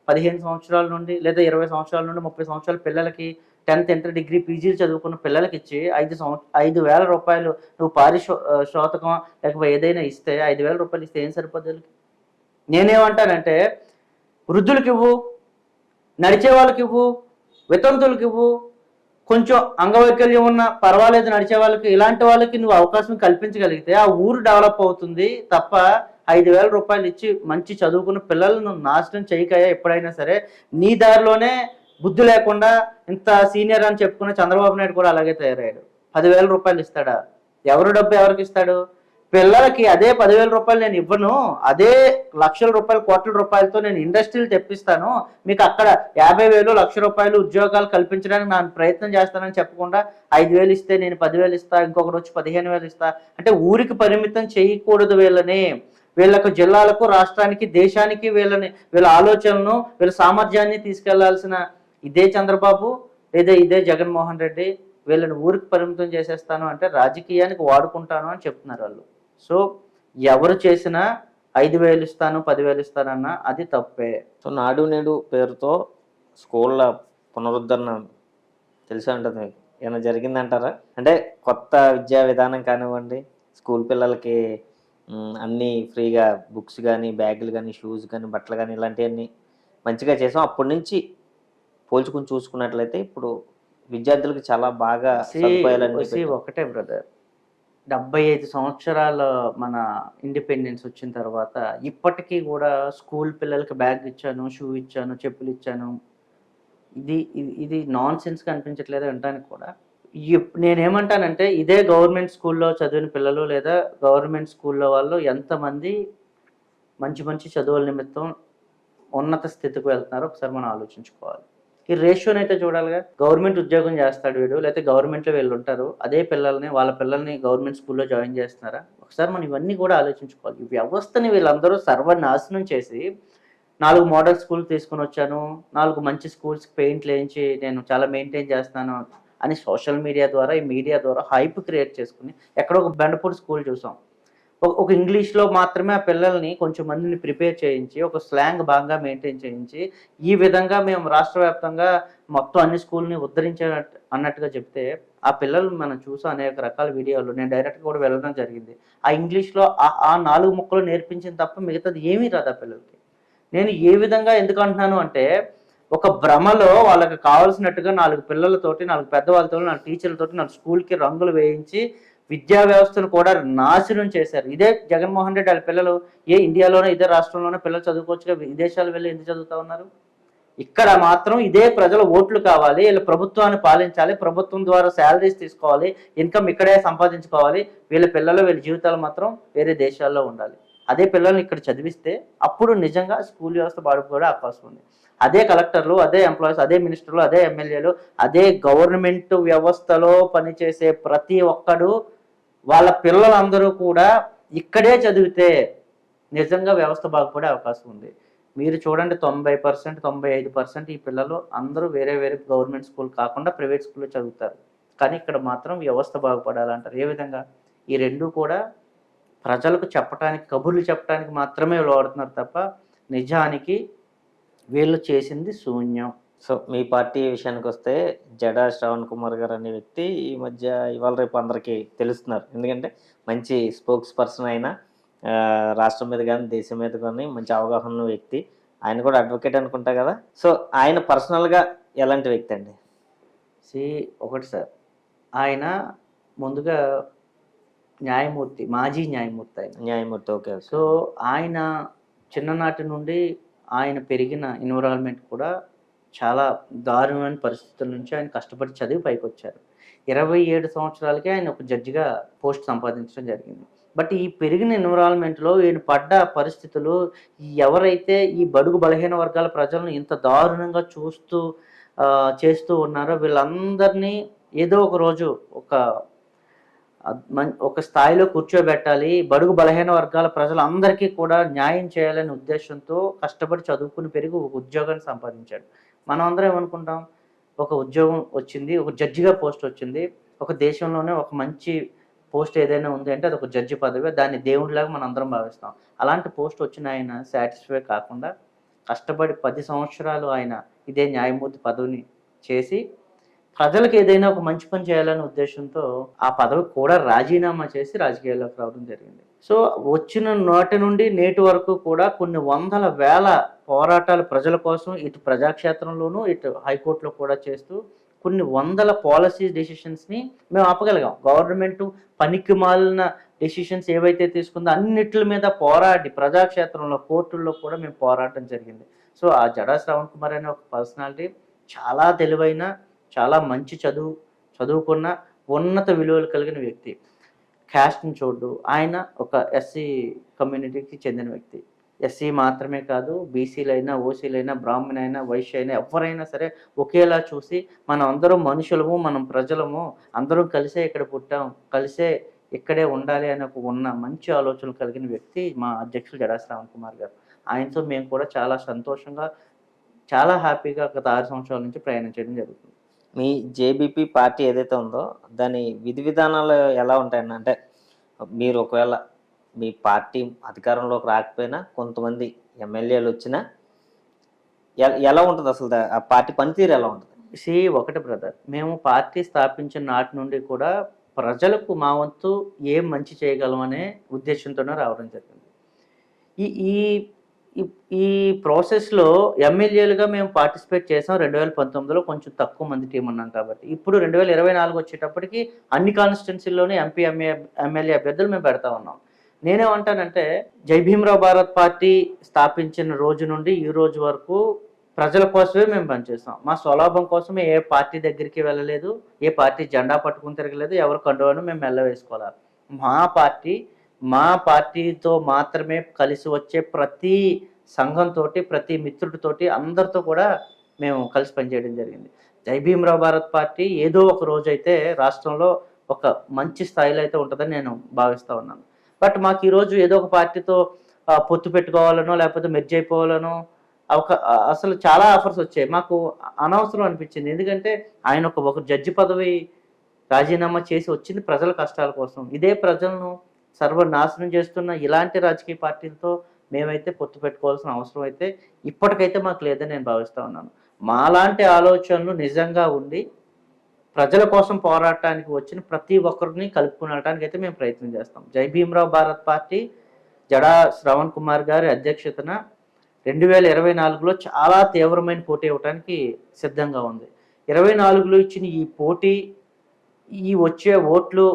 15 సంవత్సరాల నుండి లేదా 20 సంవత్సరాల నుండి 30 సంవత్సరాల పిల్లలకి 10th ఇంటర్ డిగ్రీ పీజీలు చదువుకున్న పిల్లలకి ఇచ్చి 5,000 రూపాయలు నువ్వు పారిశోతకం లేకపోతే ఏదైనా ఇస్తే 5,000 రూపాయలు ఇస్తే ఏం సరిపోద్ది? నేనేమంటానంటే వృద్ధులకి ఇవ్వు, నడిచే వాళ్ళకి ఇవ్వు, వితంతువులకి ఇవ్వు, కొంచెం అంగవైకల్యం ఉన్న పర్వాలేదు నడిచే వాళ్ళకి, ఇలాంటి వాళ్ళకి నువ్వు అవకాశం కల్పించగలిగితే ఆ ఊరు డెవలప్ అవుతుంది తప్ప 5,000 రూపాయలు ఇచ్చి మంచి చదువుకున్న పిల్లలను నాశనం చేయకయా ఎప్పుడైనా సరే. నీ దారిలోనే బుద్ధి లేకుండా ఇంత సీనియర్ అని చెప్పుకున్న చంద్రబాబు నాయుడు కూడా అలాగే తయారయ్యాడు. 10,000 రూపాయలు ఇస్తాడా? ఎవరు డబ్బు ఎవరికి ఇస్తాడు? పిల్లలకి అదే 10,000 రూపాయలు నేను ఇవ్వను, అదే లక్షల రూపాయలు, కోట్ల రూపాయలతో నేను ఇండస్ట్రీలు తెప్పిస్తాను, మీకు అక్కడ 50,000, 1,00,000 రూపాయలు ఉద్యోగాలు కల్పించడానికి నేను ప్రయత్నం చేస్తానని చెప్పకుండా 5,000 ఇస్తే నేను 10,000 ఇస్తా, ఇంకొకటి వచ్చి 15,000 ఇస్తా అంటే ఊరికి పరిమితం చేయకూడదు వీళ్ళని. వీళ్ళకు జిల్లాలకు, రాష్ట్రానికి, దేశానికి వీళ్ళ ఆలోచనలను, వీళ్ళ సామర్థ్యాన్ని తీసుకెళ్లాల్సిన ఇదే చంద్రబాబు లేదా ఇదే జగన్మోహన్ రెడ్డి వీళ్ళని ఊరికి పరిమితం చేసేస్తాను అంటే రాజకీయానికి వాడుకుంటాను అని చెప్తున్నారు వాళ్ళు. సో ఎవరు చేసినా 5,000 ఇస్తాను 10,000 ఇస్తానన్నా అది తప్పే. సో నాడు నేడు పేరుతో స్కూళ్ళ పునరుద్ధరణ తెలిసే ఉంటుంది మీకు, ఏమైనా జరిగిందంటారా? అంటే కొత్త విద్యా విధానం కానివ్వండి, స్కూల్ పిల్లలకి అన్నీ ఫ్రీగా బుక్స్ కానీ, బ్యాగులు కానీ, షూస్ కానీ, బట్టలు కానీ ఇలాంటివన్నీ మంచిగా చేసాం. అప్పటి నుంచి పోల్చుకుని చూసుకున్నట్లయితే ఇప్పుడు విద్యార్థులకు చాలా బాగా సదుపాయాలన్నీ ఒకటే బ్రదర్, 75 సంవత్సరాల మన ఇండిపెండెన్స్ వచ్చిన తర్వాత ఇప్పటికీ కూడా స్కూల్ పిల్లలకి బ్యాగ్ ఇచ్చాను, షూ ఇచ్చాను, చెప్పులు ఇచ్చాను, ఇది ఇది నాన్ సెన్స్ కనిపించట్లేదు వినడానికి కూడా. నేనేమంటానంటే ఇదే గవర్నమెంట్ స్కూల్లో చదివిన పిల్లలు లేదా గవర్నమెంట్ స్కూల్లో వాళ్ళు ఎంతమంది మంచి మంచి చదువుల నిమిత్తం ఉన్నత స్థితికి వెళ్తున్నారో ఒకసారి మనం ఆలోచించుకోవాలి. ఈ రేషియోని అయితే చూడాలిగా. గవర్నమెంట్ ఉద్యోగం చేస్తాడు వీడు, లేకపోతే గవర్నమెంట్లో వీళ్ళు ఉంటారు, అదే పిల్లల్ని వాళ్ళ పిల్లల్ని గవర్నమెంట్ స్కూల్లో జాయిన్ చేస్తున్నారా? ఒకసారి మనం ఇవన్నీ కూడా ఆలోచించుకోవాలి. ఈ వ్యవస్థని వీళ్ళందరూ సర్వనాశనం చేసి 4 మోడల్ స్కూల్ తీసుకుని వచ్చాను, 4 మంచి స్కూల్స్కి పెయింట్లు వేయించి నేను చాలా మెయింటైన్ చేస్తాను అని సోషల్ మీడియా ద్వారా, ఈ మీడియా ద్వారా హైప్ క్రియేట్ చేసుకుని ఎక్కడో ఒక బెండపూడి స్కూల్ చూసాం. ఒక ఇంగ్లీష్లో మాత్రమే ఆ పిల్లల్ని కొంచెం మందిని ప్రిపేర్ చేయించి, ఒక స్లాంగ్ బాగా మెయింటైన్ చేయించి, ఈ విధంగా మేము రాష్ట్ర వ్యాప్తంగా మొత్తం అన్ని స్కూల్ని ఉద్ధరించేటట్టు అన్నట్టుగా చెప్తే, ఆ పిల్లలు మనం చూసాం అనేక రకాల వీడియోలు. నేను డైరెక్ట్గా కూడా వెళ్ళడం జరిగింది. ఆ ఇంగ్లీష్లో ఆ 4 ముక్కలు నేర్పించిన తప్ప మిగతాది ఏమీ రాదు ఆ పిల్లలకి. నేను ఏ విధంగా ఎందుకు అంటున్నాను అంటే, ఒక భ్రమలో వాళ్ళకి కావాల్సినట్టుగా 4 పిల్లలతోటి, 4 పెద్దవాళ్ళతో, 4 టీచర్లతోటి 4 స్కూల్కి రంగులు వేయించి విద్యా వ్యవస్థను కూడా నాశనం చేశారు. ఇదే జగన్మోహన్ రెడ్డి వాళ్ళ పిల్లలు ఇండియాలోనే ఇదే రాష్ట్రంలోనే పిల్లలు చదువుకోవచ్చుగా, విదేశాలు వెళ్ళి ఎందుకు చదువుతా ఉన్నారు? ఇక్కడ మాత్రం ఇదే ప్రజల ఓట్లు కావాలి, వీళ్ళ ప్రభుత్వాన్ని పాలించాలి, ప్రభుత్వం ద్వారా శాలరీస్ తీసుకోవాలి, ఇన్కమ్ ఇక్కడే సంపాదించుకోవాలి, వీళ్ళ పిల్లలు వీళ్ళ జీవితాలు మాత్రం వేరే దేశాల్లో ఉండాలి. అదే పిల్లల్ని ఇక్కడ చదివిస్తే అప్పుడు నిజంగా స్కూల్ వ్యవస్థ బాగుపడే అవకాశం ఉంది. అదే కలెక్టర్లు, అదే ఎంప్లాయీస్, అదే మినిస్టర్లు, అదే ఎమ్మెల్యేలు, అదే గవర్నమెంట్ వ్యవస్థలో పనిచేసే ప్రతి ఒక్కడు వాళ్ళ పిల్లలందరూ కూడా ఇక్కడే చదివితే నిజంగా వ్యవస్థ బాగుపడే అవకాశం ఉంది. మీరు చూడండి 90%, 95% ఈ పిల్లలు అందరూ వేరే వేరే గవర్నమెంట్ స్కూల్ కాకుండా ప్రైవేట్ స్కూల్లో చదువుతారు. కానీ ఇక్కడ మాత్రం వ్యవస్థ బాగుపడాలంటారు. ఏ విధంగా? ఈ రెండు కూడా ప్రజలకు చెప్పడానికి, కబుర్లు చెప్పడానికి మాత్రమే వాడుతున్నారు తప్ప నిజానికి వీళ్ళు చేసింది శూన్యం. సో మీ పార్టీ విషయానికి వస్తే జడా శ్రవణ్ కుమార్ గారు అనే వ్యక్తి ఈ మధ్య ఇవాళ రేపు అందరికీ తెలుస్తున్నారు. ఎందుకంటే మంచి స్పోక్స్ పర్సన్ అయినా, రాష్ట్రం మీద కానీ దేశం మీద కానీ మంచి అవగాహన ఉన్న వ్యక్తి. ఆయన కూడా అడ్వకేట్ అనుకుంటా కదా. సో ఆయన పర్సనల్గా ఎలాంటి వ్యక్తి అండి? ఒకటి సార్, ఆయన ముందుగా న్యాయమూర్తి, మాజీ న్యాయమూర్తి. ఆయన న్యాయమూర్తి, ఓకే. సో ఆయన చిన్ననాటి నుండి ఆయన పెరిగిన ఎన్విరాన్మెంట్ కూడా చాలా దారుణమైన పరిస్థితుల నుంచి ఆయన కష్టపడి చదివి పైకి వచ్చారు. 27 సంవత్సరాలకే ఆయన ఒక జడ్జిగా పోస్ట్ సంపాదించడం జరిగింది. బట్ ఈ పెరిగిన ఎన్విరాన్మెంట్లో ఈయన పడ్డ పరిస్థితులు, ఎవరైతే ఈ బడుగు బలహీన వర్గాల ప్రజలను ఇంత దారుణంగా చేస్తూ ఉన్నారో వీళ్ళందరినీ ఏదో ఒక రోజు ఒక స్థాయిలో కూర్చోబెట్టాలి, బడుగు బలహీన వర్గాల ప్రజలందరికీ కూడా న్యాయం చేయాలనే ఉద్దేశంతో కష్టపడి చదువుకుని పెరిగి ఒక ఉద్యోగాన్ని సంపాదించాడు. మనం అందరం ఏమనుకుంటాం, ఒక ఉద్యోగం వచ్చింది, ఒక జడ్జిగా పోస్ట్ వచ్చింది, ఒక దేశంలోనే ఒక మంచి పోస్ట్ ఏదైనా ఉంది అంటే అది ఒక జడ్జి పదవి, దాన్ని దేవుడిలాగా మనం అందరం భావిస్తాం. అలాంటి పోస్ట్ వచ్చిన ఆయన సాటిస్ఫై కాకుండా కష్టపడి 10 సంవత్సరాలు ఆయన ఇదే న్యాయమూర్తి పదవిని చేసి ప్రజలకు ఏదైనా ఒక మంచి పని చేయాలనే ఉద్దేశంతో ఆ పదవి కూడా రాజీనామా చేసి రాజకీయాల్లోకి రావడం జరిగింది. సో వచ్చిన నాటి నుండి నేటి వరకు కూడా కొన్ని వందల వేల పోరాటాలు ప్రజల కోసం ఇటు ప్రజాక్షేత్రంలోనూ ఇటు హైకోర్టులో కూడా చేస్తూ కొన్ని వందల పాలసీ డెసిషన్స్ని మేము ఆపగలిగాం. గవర్నమెంట్ పనికి మాలిన డెసిషన్స్ ఏవైతే తీసుకుందో అన్నిటి మీద పోరాడి ప్రజాక్షేత్రంలో కోర్టుల్లో కూడా మేము పోరాటం జరిగింది. సో ఆ జడా శ్రవణ్ కుమార్ అనే ఒక పర్సనాలిటీ చాలా తెలివైన, చాలా మంచి చదువుకున్న, ఉన్నత విలువలు కలిగిన వ్యక్తి. క్యాస్ట్ని చూడు, ఆయన ఒక ఎస్సీ కమ్యూనిటీకి చెందిన వ్యక్తి. ఎస్సీ మాత్రమే కాదు, బీసీలైనా, ఓసీలైనా, బ్రాహ్మణైనా, వైశ్య అయినా ఎవరైనా సరే ఒకేలా చూసి మనం అందరం మనుషులము, మనం ప్రజలము, అందరం కలిసే ఇక్కడ పుట్టాం, కలిసే ఇక్కడే ఉండాలి అని ఉన్న మంచి ఆలోచనలు కలిగిన వ్యక్తి మా అధ్యక్షులు జడా శ్రవణ్ కుమార్ గారు. ఆయనతో మేము కూడా చాలా సంతోషంగా, చాలా హ్యాపీగా గత 6 సంవత్సరాల నుంచి ప్రయాణం చేయడం జరుగుతుంది. మీ జేబీపీ పార్టీ ఏదైతే ఉందో దాని విధి విధానాలు ఎలా ఉంటాయండి? అంటే మీరు ఒకవేళ మీ పార్టీ అధికారంలోకి రాకపోయినా కొంతమంది ఎమ్మెల్యేలు వచ్చినా ఎలా ఉంటుంది అసలు ఆ పార్టీ పనితీరు ఎలా ఉంటుంది? ఒకటి బ్రదర్, మేము పార్టీ స్థాపించిన నాటి నుండి కూడా ప్రజలకు మా వంతు ఏం మంచి చేయగలమనే ఉద్దేశంతోనే రావడం జరిగింది. ఈ ఈ ఈ- ఈ ప్రాసెస్లో ఎమ్మెల్యేలుగా మేము పార్టిసిపేట్ చేసాం 2019లో. కొంచెం తక్కువ మంది టీం ఉన్నాం కాబట్టి. ఇప్పుడు 2024 వచ్చేటప్పటికి అన్ని కాన్స్టిట్యున్సీల్లోనే ఎంపీ ఎమ్మెల్యే అభ్యర్థులు మేము పెడతా ఉన్నాం. నేనేమంటానంటే, జై భీమరావు భారత్ పార్టీ స్థాపించిన రోజు నుండి ఈ రోజు వరకు ప్రజల కోసమే మేము పనిచేస్తాం. మా స్వలాభం కోసమే ఏ పార్టీ దగ్గరికి వెళ్ళలేదు, ఏ పార్టీ జెండా పట్టుకుని తిరగలేదు, ఎవరు కండువాను మేము మెల్ల వేసుకోవాలి. మా పార్టీతో మాత్రమే కలిసి వచ్చే ప్రతి సంఘంతో, ప్రతి మిత్రుడితోటి, అందరితో కూడా మేము కలిసి పనిచేయడం జరిగింది. జై భీమరావు భారత్ పార్టీ ఏదో ఒక రోజు అయితే రాష్ట్రంలో ఒక మంచి స్థాయిలో అయితే ఉంటుందని నేను భావిస్తూ ఉన్నాను. బట్ మాకు ఈరోజు ఏదో ఒక పార్టీతో పొత్తు పెట్టుకోవాలనో లేకపోతే మెర్జ్ అయిపోవాలనో అసలు చాలా ఆఫర్స్ వచ్చాయి. మాకు అనవసరం అనిపించింది. ఎందుకంటే ఆయన ఒక జడ్జి పదవి రాజీనామా చేసి వచ్చింది ప్రజల కష్టాల కోసం. ఇదే ప్రజలను సర్వనాశనం చేస్తున్న ఇలాంటి రాజకీయ పార్టీలతో మేమైతే పొత్తు పెట్టుకోవాల్సిన అవసరం అయితే ఇప్పటికైతే మాకు లేదని నేను భావిస్తూ ఉన్నాను. మాలాంటి ఆలోచనలు నిజంగా ఉండి ప్రజల కోసం పోరాటానికి వచ్చిన ప్రతి ఒక్కరిని కలుపుకుని వెళ్ళడానికి అయితే మేము ప్రయత్నం చేస్తాం. జై భీమరావు భారత్ పార్టీ జడా శ్రవణ్ కుమార్ గారి అధ్యక్షతన 2024లో చాలా తీవ్రమైన పోటీ ఇవ్వడానికి సిద్ధంగా ఉంది. 24లో ఇచ్చిన ఈ పోటీ, ఈ వచ్చే ఓట్లు,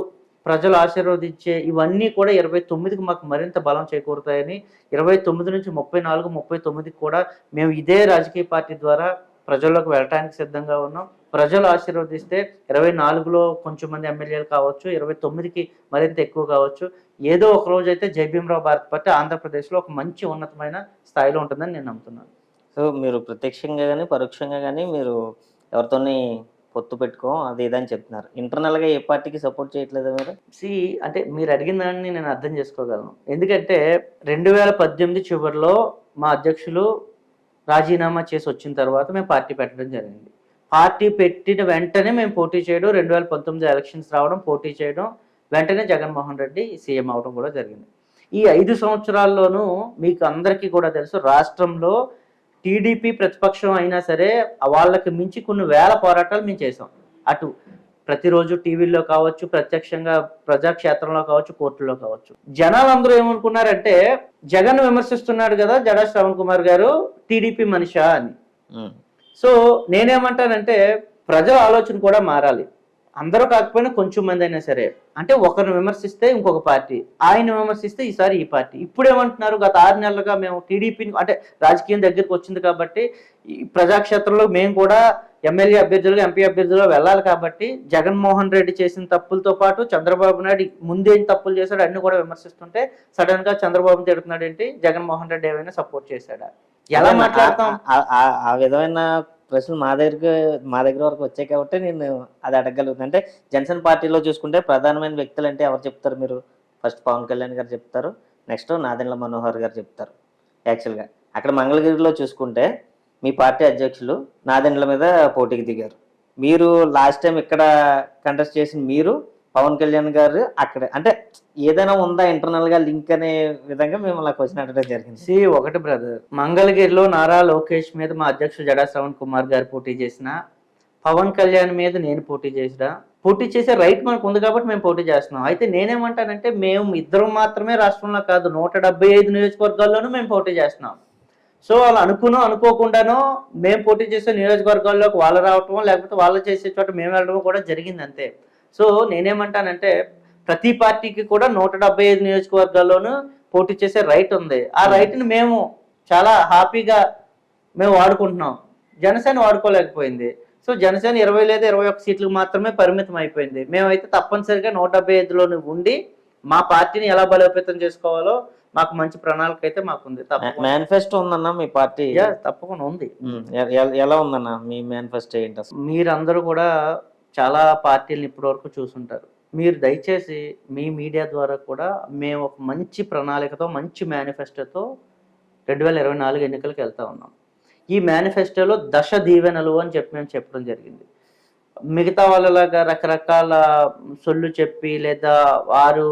ప్రజలు ఆశీర్వదించే ఇవన్నీ కూడా 29కి మాకు మరింత బలం చేకూరుతాయని, 29 నుంచి 34, 39కి కూడా మేము ఇదే రాజకీయ పార్టీ ద్వారా ప్రజల్లోకి వెళ్ళటానికి సిద్ధంగా ఉన్నాం. ప్రజలు ఆశీర్వదిస్తే 24లో కొంచెం మంది ఎమ్మెల్యేలు కావచ్చు, 29కి మరింత ఎక్కువ కావచ్చు. ఏదో ఒక రోజు అయితే జై భీమరావు భారత్ పార్టీ ఆంధ్రప్రదేశ్లో ఒక మంచి ఉన్నతమైన స్థాయిలో ఉంటుందని నేను నమ్ముతున్నాను. సో మీరు ప్రత్యక్షంగా కానీ పరోక్షంగా కానీ మీరు ఎవరితోని పొత్తు పెట్టుకో అది ఇదని చెప్తున్నారు. ఇంటర్నల్గా ఏ పార్టీకి సపోర్ట్ చేయట్లేదా మీరు? అంటే మీరు అడిగిన దాన్ని నేను అర్థం చేసుకోగలను. ఎందుకంటే 2018 చివరిలో మా అధ్యక్షులు రాజీనామా చేసి వచ్చిన తర్వాత మేము పార్టీ పెట్టడం జరిగింది. పార్టీ పెట్టిన వెంటనే మేము పోటీ చేయడం, 2019 ఎలక్షన్స్ రావడం, పోటీ చేయడం, వెంటనే జగన్మోహన్ రెడ్డి సీఎం అవడం కూడా జరిగింది. ఈ 5 సంవత్సరాల్లోనూ మీకు అందరికీ కూడా తెలుసు, రాష్ట్రంలో టీడీపీ ప్రతిపక్షం అయినా సరే వాళ్ళకి మించి కొన్ని వేల పోరాటాలు మేము చేసాం. అటు ప్రతిరోజు టీవీల్లో కావచ్చు, ప్రత్యక్షంగా ప్రజాక్షేత్రంలో కావచ్చు, కోర్టుల్లో కావచ్చు. జనాలందరూ ఏమనుకున్నారంటే, జగన్ విమర్శిస్తున్నాడు కదా జడా శ్రవణ్ కుమార్ గారు, టీడీపీ మనిషా అని. సో నేనేమంటానంటే, ప్రజల ఆలోచన కూడా మారాలి. అందరూ కాకపోయినా కొంచెం మంది అయినా సరే, అంటే ఒకరిని విమర్శిస్తే ఇంకొక పార్టీ, ఆయన విమర్శిస్తే ఈసారి ఈ పార్టీ. ఇప్పుడు ఏమంటున్నారు, గత 6 నెలలుగా మేము టీడీపీని, అంటే రాజకీయం దగ్గరికి వచ్చింది కాబట్టి ఈ ప్రజాక్షేత్రంలో మేము కూడా ఎమ్మెల్యే అభ్యర్థులుగా, ఎంపీ అభ్యర్థులుగా వెళ్ళాలి కాబట్టి జగన్మోహన్ రెడ్డి చేసిన తప్పులతో పాటు చంద్రబాబు నాయుడు ముందేం తప్పులు చేశాడు అన్ని కూడా విమర్శిస్తుంటే సడన్ గా చంద్రబాబు తిడుతున్నాడు ఏంటి, జగన్మోహన్ రెడ్డి ఏమైనా సపోర్ట్ చేశాడా? ఎలా మాట్లాడతాం? ఆ విధమైన ప్రశ్నలు మా దగ్గర వరకు వచ్చాయి కాబట్టి నేను అది అడగగలుగుతాను. అంటే జనసేన పార్టీలో చూసుకుంటే ప్రధానమైన వ్యక్తులు అంటే ఎవరు చెప్తారు మీరు? ఫస్ట్ పవన్ కళ్యాణ్ గారు చెప్తారు, నెక్స్ట్ నాదెండ్ల మనోహర్ గారు చెప్తారు. యాక్చువల్గా అక్కడ మంగళగిరిలో చూసుకుంటే మీ పార్టీ అధ్యక్షులు నాదెండ్ల మీద పోటీకి దిగారు. మీరు లాస్ట్ టైం ఇక్కడ కంటెస్ట్ చేసిన మీరు, పవన్ కళ్యాణ్ గారు అక్కడ, అంటే ఏదైనా ఉందా ఇంటర్నల్ గా లింక్ అనే విధంగా మేము క్వశ్చన్ అడగడం జరిగింది. ఒకటి బ్రదర్, మంగళగిరిలో నారా లోకేష్ మీద మా అధ్యక్షుడు జడా శ్రవణ్ కుమార్ గారు పోటీ చేసిన, పవన్ కళ్యాణ్ మీద నేను పోటీ చేసే రైట్ మనకు ఉంది కాబట్టి మేము పోటీ చేస్తున్నాం. అయితే నేనేమంటానంటే, మేము ఇద్దరం మాత్రమే రాష్ట్రంలో కాదు, 175 నియోజకవర్గాల్లోనూ మేము పోటీ చేస్తున్నాం. సో వాళ్ళు అనుకోకుండానో మేము పోటీ చేసే నియోజకవర్గాల్లోకి వాళ్ళు రావటం, లేకపోతే వాళ్ళు చేసే చోట మేము వెళ్ళడం కూడా జరిగింది అంతే. సో నేనేమంటానంటే, ప్రతి పార్టీకి కూడా 175 నియోజకవర్గాల్లోనూ పోటీ చేసే రైట్ ఉంది. ఆ రైట్ని మేము చాలా హ్యాపీగా మేము వాడుకుంటున్నాం. జనసేన వాడుకోలేకపోయింది. సో జనసేన 20 లేదా 21 సీట్లకు మాత్రమే పరిమితం అయిపోయింది. మేమైతే తప్పనిసరిగా 175లోని ఉండి మా పార్టీని ఎలా బలోపేతం చేసుకోవాలో మాకు మంచి ప్రణాళిక అయితే మాకుంది. మేనిఫెస్టో ఉందన్న మీ పార్టీ? తప్పకుండా ఉంది. ఎలా ఉందన్న మీ మేనిఫెస్టో ఏంటి అసలు? మీరందరూ కూడా చాలా పార్టీలను ఇప్పటి వరకు చూసుంటారు. మీరు దయచేసి మీ మీడియా ద్వారా కూడా మేము ఒక మంచి ప్రణాళికతో, మంచి మేనిఫెస్టోతో 2024 ఎన్నికలకు వెళ్తా ఉన్నాం. ఈ మేనిఫెస్టోలో దశ దీవెనలు అని చెప్పి మేము చెప్పడం జరిగింది. మిగతా వాళ్ళలాగా రకరకాల సొల్లు చెప్పి లేదా వారు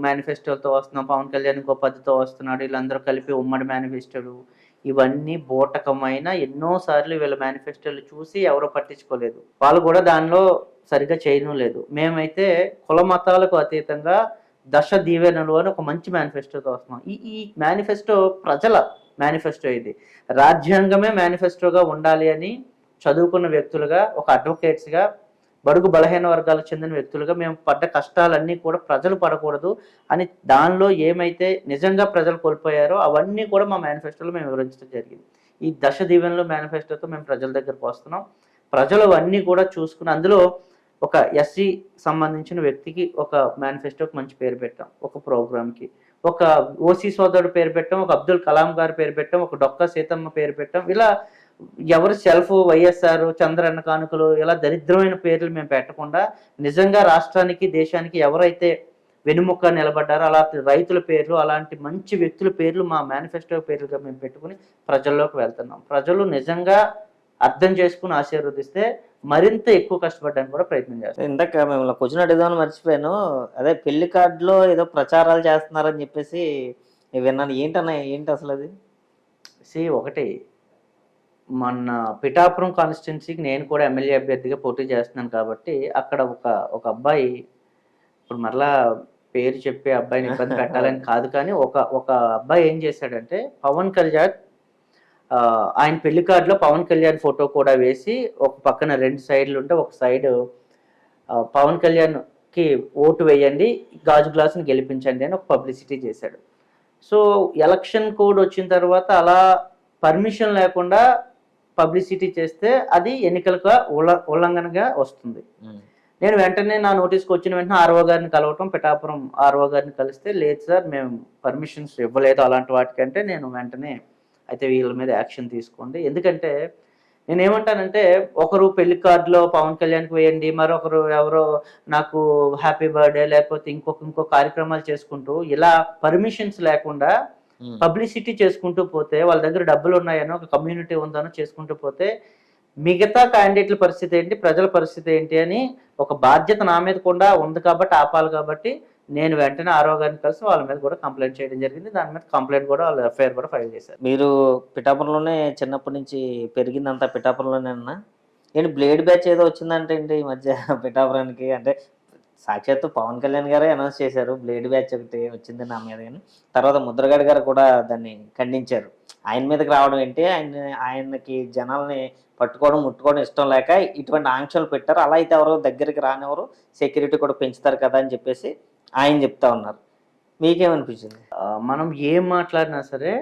మేనిఫెస్టోలతో వస్తున్నాం, పవన్ కళ్యాణ్ ఇంకో పద్ధతితో వస్తున్నాడు, వీళ్ళందరూ కలిపి ఉమ్మడి మేనిఫెస్టోలు ఇవన్నీ బూటకమైన ఎన్నో సార్లు వీళ్ళ మేనిఫెస్టోలు చూసి ఎవరో పట్టించుకోలేదు. వాళ్ళు కూడా దానిలో సరిగ్గా చేయడం లేదు. మేమైతే కుల మతాలకు అతీతంగా దశ దీవెనలు అని ఒక మంచి మేనిఫెస్టోతో వస్తున్నాం. ఈ ఈ మేనిఫెస్టో ప్రజల మేనిఫెస్టో ఇది. రాజ్యాంగమే మేనిఫెస్టోగా ఉండాలి అని చదువుకున్న వ్యక్తులుగా, ఒక అడ్వకేట్స్గా, బడుగు బలహీన వర్గాలకు చెందిన వ్యక్తులుగా మేము పడ్డ కష్టాలన్నీ కూడా ప్రజలు పడకూడదు అని దానిలో ఏమైతే నిజంగా ప్రజలు కోల్పోయారో అవన్నీ కూడా మా మేనిఫెస్టోలో మేము వివరించడం జరిగింది. ఈ దశ దీవెనలు మేనిఫెస్టోతో మేము ప్రజల దగ్గరకు వస్తున్నాం. ప్రజలు అవన్నీ కూడా చూసుకుని అందులో ఒక ఎస్సీ సంబంధించిన వ్యక్తికి ఒక మేనిఫెస్టోకి మంచి పేరు పెట్టాం, ఒక ప్రోగ్రామ్కి ఒక ఓసీ సోదరుడు పేరు పెట్టాం, ఒక అబ్దుల్ కలాం గారు పేరు పెట్టాం, ఒక డొక్కా సీతమ్మ పేరు పెట్టాం. ఇలా ఎవరు సెల్ఫ్ వైఎస్ఆర్, చంద్రన్న కానుకలు ఇలా దరిద్రమైన పేర్లు మేము పెట్టకుండా నిజంగా రాష్ట్రానికి దేశానికి ఎవరైతే వెనుముక్క నిలబడ్డారో అలాంటి రైతుల పేర్లు, అలాంటి మంచి వ్యక్తుల పేర్లు మా మేనిఫెస్టో పేర్లుగా మేము పెట్టుకుని ప్రజల్లోకి వెళ్తున్నాం. ప్రజలు నిజంగా అర్థం చేసుకుని ఆశీర్వదిస్తే మరింత ఎక్కువ కష్టపడడానికి కూడా ప్రయత్నం చేస్తాం. ఇందాక మిమ్మల్ని క్వశ్చన్ అడుగుదామని మర్చిపోయాను. అదే పెళ్లి కార్డులో ఏదో ప్రచారాలు చేస్తున్నారని చెప్పేసి విన్నాను. ఏంటి అసలు అది? ఒకటి మొన్న పిఠాపురం కాన్స్టిట్యున్సీకి నేను కూడా ఎమ్మెల్యే అభ్యర్థిగా పోటీ చేస్తున్నాను కాబట్టి అక్కడ ఒక అబ్బాయి, ఇప్పుడు మరలా పేరు చెప్పి అబ్బాయిని ఇబ్బంది పెట్టాలని కాదు, కానీ ఒక అబ్బాయి ఏం చేశాడంటే పవన్ కళ్యాణ్ ఆయన పెళ్లి కార్డులో పవన్ కళ్యాణ్ ఫోటో కూడా వేసి ఒక పక్కన 2 సైడ్లు ఉంటే ఒక సైడ్ పవన్ కళ్యాణ్కి ఓటు వేయండి, గాజు గ్లాసుని గెలిపించండి అని ఒక పబ్లిసిటీ చేశాడు. సో ఎలక్షన్ కోడ్ వచ్చిన తర్వాత అలా పర్మిషన్ లేకుండా పబ్లిసిటీ చేస్తే అది ఎన్నికలకు ఉల్లంఘనగా వస్తుంది. నేను వెంటనే నా నోటీస్కి వచ్చిన వెంటనే ఆర్ఓ గారిని కలవటం, పిఠాపురం ఆర్ఓ గారిని కలిస్తే లేదు సార్ మేము పర్మిషన్స్ ఇవ్వలేదు అలాంటి వాటికంటే, నేను వెంటనే అయితే వీళ్ళ మీద యాక్షన్ తీసుకోండి. ఎందుకంటే నేనేమంటానంటే ఒకరు పెళ్లి కార్డులో పవన్ కళ్యాణ్కి వేయండి, మరొకరు ఎవరో నాకు హ్యాపీ బర్త్డే లేకపోతే ఇంకో కార్యక్రమాలు చేసుకుంటూ ఇలా పర్మిషన్స్ లేకుండా పబ్లిసిటీ చేసుకుంటూ పోతే, వాళ్ళ దగ్గర డబ్బులు ఉన్నాయనో ఒక కమ్యూనిటీ ఉందనో చేసుకుంటూ పోతే మిగతా క్యాండిడేట్ల పరిస్థితి ఏంటి, ప్రజల పరిస్థితి ఏంటి అని ఒక బాధ్యత నా మీద కూడా ఉంది కాబట్టి ఆపాలి. కాబట్టి నేను వెంటనే ఆర్ఓ గారిని కలిసి వాళ్ళ మీద కూడా కంప్లైంట్ చేయడం జరిగింది. దాని మీద కంప్లైంట్ కూడా వాళ్ళు ఎఫ్ఐఆర్ కూడా ఫైల్ చేశారు. మీరు పిఠాపురంలోనే చిన్నప్పటి నుంచి పెరిగిందంతా పిఠాపురంలోనేనా? ఏంటి బ్లేడ్ బ్యాచ్ ఏదో వచ్చిందంటే ఏంటి ఈ మధ్య పిఠాపురానికి? అంటే సాక్షాత్తు పవన్ కళ్యాణ్ గారే అనౌన్స్ చేశారు బ్లేడ్ బ్యాచ్ ఒకటి వచ్చింది నా మీద, కానీ తర్వాత ముద్రగడ గారు కూడా దాన్ని ఖండించారు. ఆయన మీదకి రావడం ఏంటి, ఆయనకి జనాల్ని పట్టుకోవడం ముట్టుకోవడం ఇష్టం లేక ఇటువంటి ఆంక్షలు పెట్టారు. అలా అయితే ఎవరు దగ్గరికి రానివ్వరు, సెక్యూరిటీ కూడా పెంచుతారు కదా అని చెప్పేసి ఆయన చెప్తా ఉన్నారు. మీకేమనిపించింది? మనం ఏం మాట్లాడినా సరే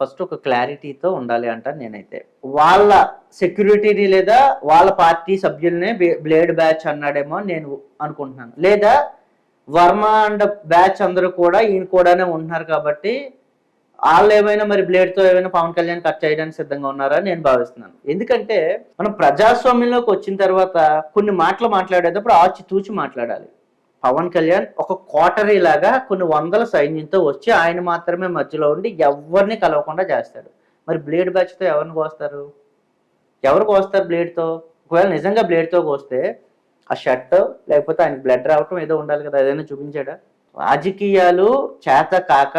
ఫస్ట్ ఒక క్లారిటీతో ఉండాలి అంటాను నేనైతే. వాళ్ళ సెక్యూరిటీని లేదా వాళ్ళ పార్టీ సభ్యులనే బ్లేడ్ బ్యాచ్ అన్నాడేమో నేను అనుకుంటున్నాను, లేదా వర్మ అండ్ బ్యాచ్ అందరూ కూడా ఈయన కూడానే ఉంటున్నారు కాబట్టి వాళ్ళు ఏమైనా మరి బ్లేడ్తో ఏమైనా పవన్ కళ్యాణ్ కట్ చేయడానికి సిద్ధంగా ఉన్నారా నేను భావిస్తున్నాను. ఎందుకంటే మనం ప్రజాస్వామ్యంలోకి వచ్చిన తర్వాత కొన్ని మాటలు మాట్లాడేటప్పుడు ఆచితూచి మాట్లాడాలి. పవన్ కళ్యాణ్ ఒక కోటరీ లాగా కొన్ని వందల సైన్యంతో వచ్చి ఆయన మాత్రమే మధ్యలో ఉండి ఎవరిని కలవకుండా చేస్తాడు. మరి బ్లేడ్ బ్యాచ్తో ఎవరిని కోస్తారు? ఎవరు కోస్తారు బ్లేడ్తో? ఒకవేళ నిజంగా బ్లేడ్తో కోస్తే ఆ షర్ట్ లేకపోతే ఆయన బ్లడ్ రావటం ఏదో ఉండాలి కదా, ఏదైనా చూపించాడా? రాజకీయాలు చేత కాక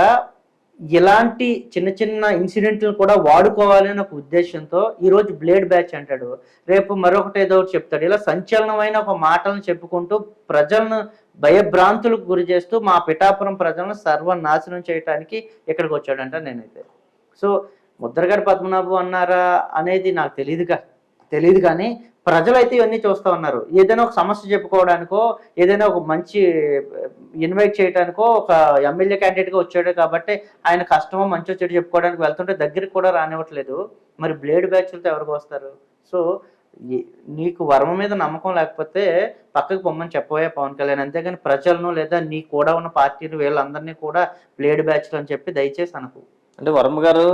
ఇలాంటి చిన్న చిన్న ఇన్సిడెంట్లు కూడా వాడుకోవాలని ఒక ఉద్దేశంతో ఈరోజు బ్లేడ్ బ్యాచ్ అంటాడు, రేపు మరొకటి ఏదో ఒకటి చెప్తాడు. ఇలా సంచలనమైన ఒక మాటలను చెప్పుకుంటూ ప్రజలను భయభ్రాంతులకు గురి చేస్తూ మా పిఠాపురం ప్రజలను సర్వనాశనం చేయడానికి ఇక్కడికి వచ్చాడంట నేనైతే. సో ముద్రగడ పద్మనాభం అన్నారా అనేది నాకు తెలియదు కానీ ప్రజలైతే ఇవన్నీ చూస్తూ ఉన్నారు. ఏదైనా ఒక సమస్య చెప్పుకోవడానికో, ఏదైనా ఒక మంచి ఇన్వైట్ చేయడానికో ఒక ఎమ్మెల్యే క్యాండిడేట్గా వచ్చాడు కాబట్టి ఆయన కష్టమో మంచో చెడు చెప్పుకోవడానికి వెళ్తుంటే దగ్గరికి కూడా రానివ్వట్లేదు. మరి బ్లేడ్ బ్యాచ్లతో ఎవరికి వస్తారు? సో నీకు వర్మ మీద నమ్మకం లేకపోతే పక్కకు పొమ్మని చెప్పబోయే పవన్ కళ్యాణ్, అంతేగాని ప్రజలను లేదా నీ కూడా ఉన్న పార్టీలు వీళ్ళందరినీ కూడా బ్లేడ్ బ్యాచ్లు అని చెప్పి దయచేసి అనకు. అంటే వర్మ గారు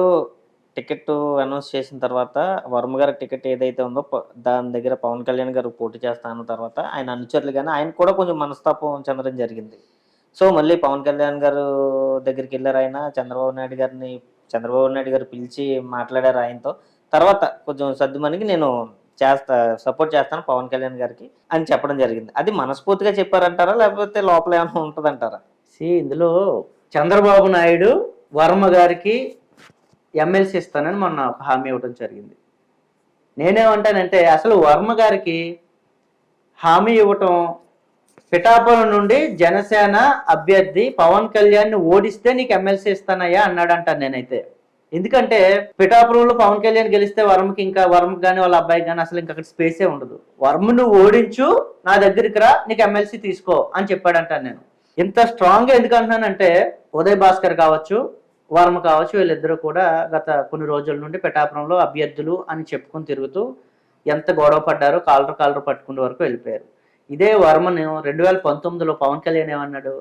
టికెట్ అనౌన్స్ చేసిన తర్వాత వర్మ గారి టికెట్ ఏదైతే ఉందో దాని దగ్గర పవన్ కళ్యాణ్ గారు పోటీ చేస్తాన తర్వాత ఆయన అనుచరులు కానీ ఆయన కూడా కొంచెం మనస్తాపం చెందడం జరిగింది. సో మళ్ళీ పవన్ కళ్యాణ్ గారు దగ్గరికి వెళ్ళారు ఆయన, చంద్రబాబు నాయుడు గారు పిలిచి మాట్లాడారు ఆయనతో. తర్వాత కొంచెం సర్దుమణికి నేను సపోర్ట్ చేస్తాను పవన్ కళ్యాణ్ గారికి అని చెప్పడం జరిగింది. అది మనస్ఫూర్తిగా చెప్పారంటారా, లేకపోతే లోపల ఏమైనా ఉంటుందంటారా? ఇందులో చంద్రబాబు నాయుడు వర్మ గారికి ఎమ్మెల్సీ ఇస్తానని మొన్న ఒక హామీ ఇవ్వడం జరిగింది. నేనేమంటానంటే అసలు వర్మ గారికి హామీ ఇవ్వటం, పిఠాపురం నుండి జనసేన అభ్యర్థి పవన్ కళ్యాణ్ ఓడిస్తే నీకు ఎమ్మెల్సీ ఇస్తానయ్యా అన్నాడంటాను నేనైతే. ఎందుకంటే పిఠాపురంలో పవన్ కళ్యాణ్ గెలిస్తే వర్మకి కానీ వాళ్ళ అబ్బాయికి కానీ అసలు ఇంకా అక్కడ స్పేసే ఉండదు. వర్మను ఓడించు, నా దగ్గరికి రా, నీకు ఎమ్మెల్సీ తీసుకో అని చెప్పాడంటాను నేను. ఇంత స్ట్రాంగ్గా ఎందుకు అంటున్నానంటే ఉదయ్ భాస్కర్ కావచ్చు, వర్మ కావచ్చు, వీళ్ళిద్దరూ కూడా గత కొన్ని రోజుల నుండి పిఠాపురంలో అభ్యర్థులు అని చెప్పుకొని తిరుగుతూ ఎంత గొడవ పడ్డారో కాలర్ పట్టుకునే వరకు వెళ్ళిపోయారు. ఇదే వర్మను 2019లో పవన్ కళ్యాణ్ ఏమన్నాడు,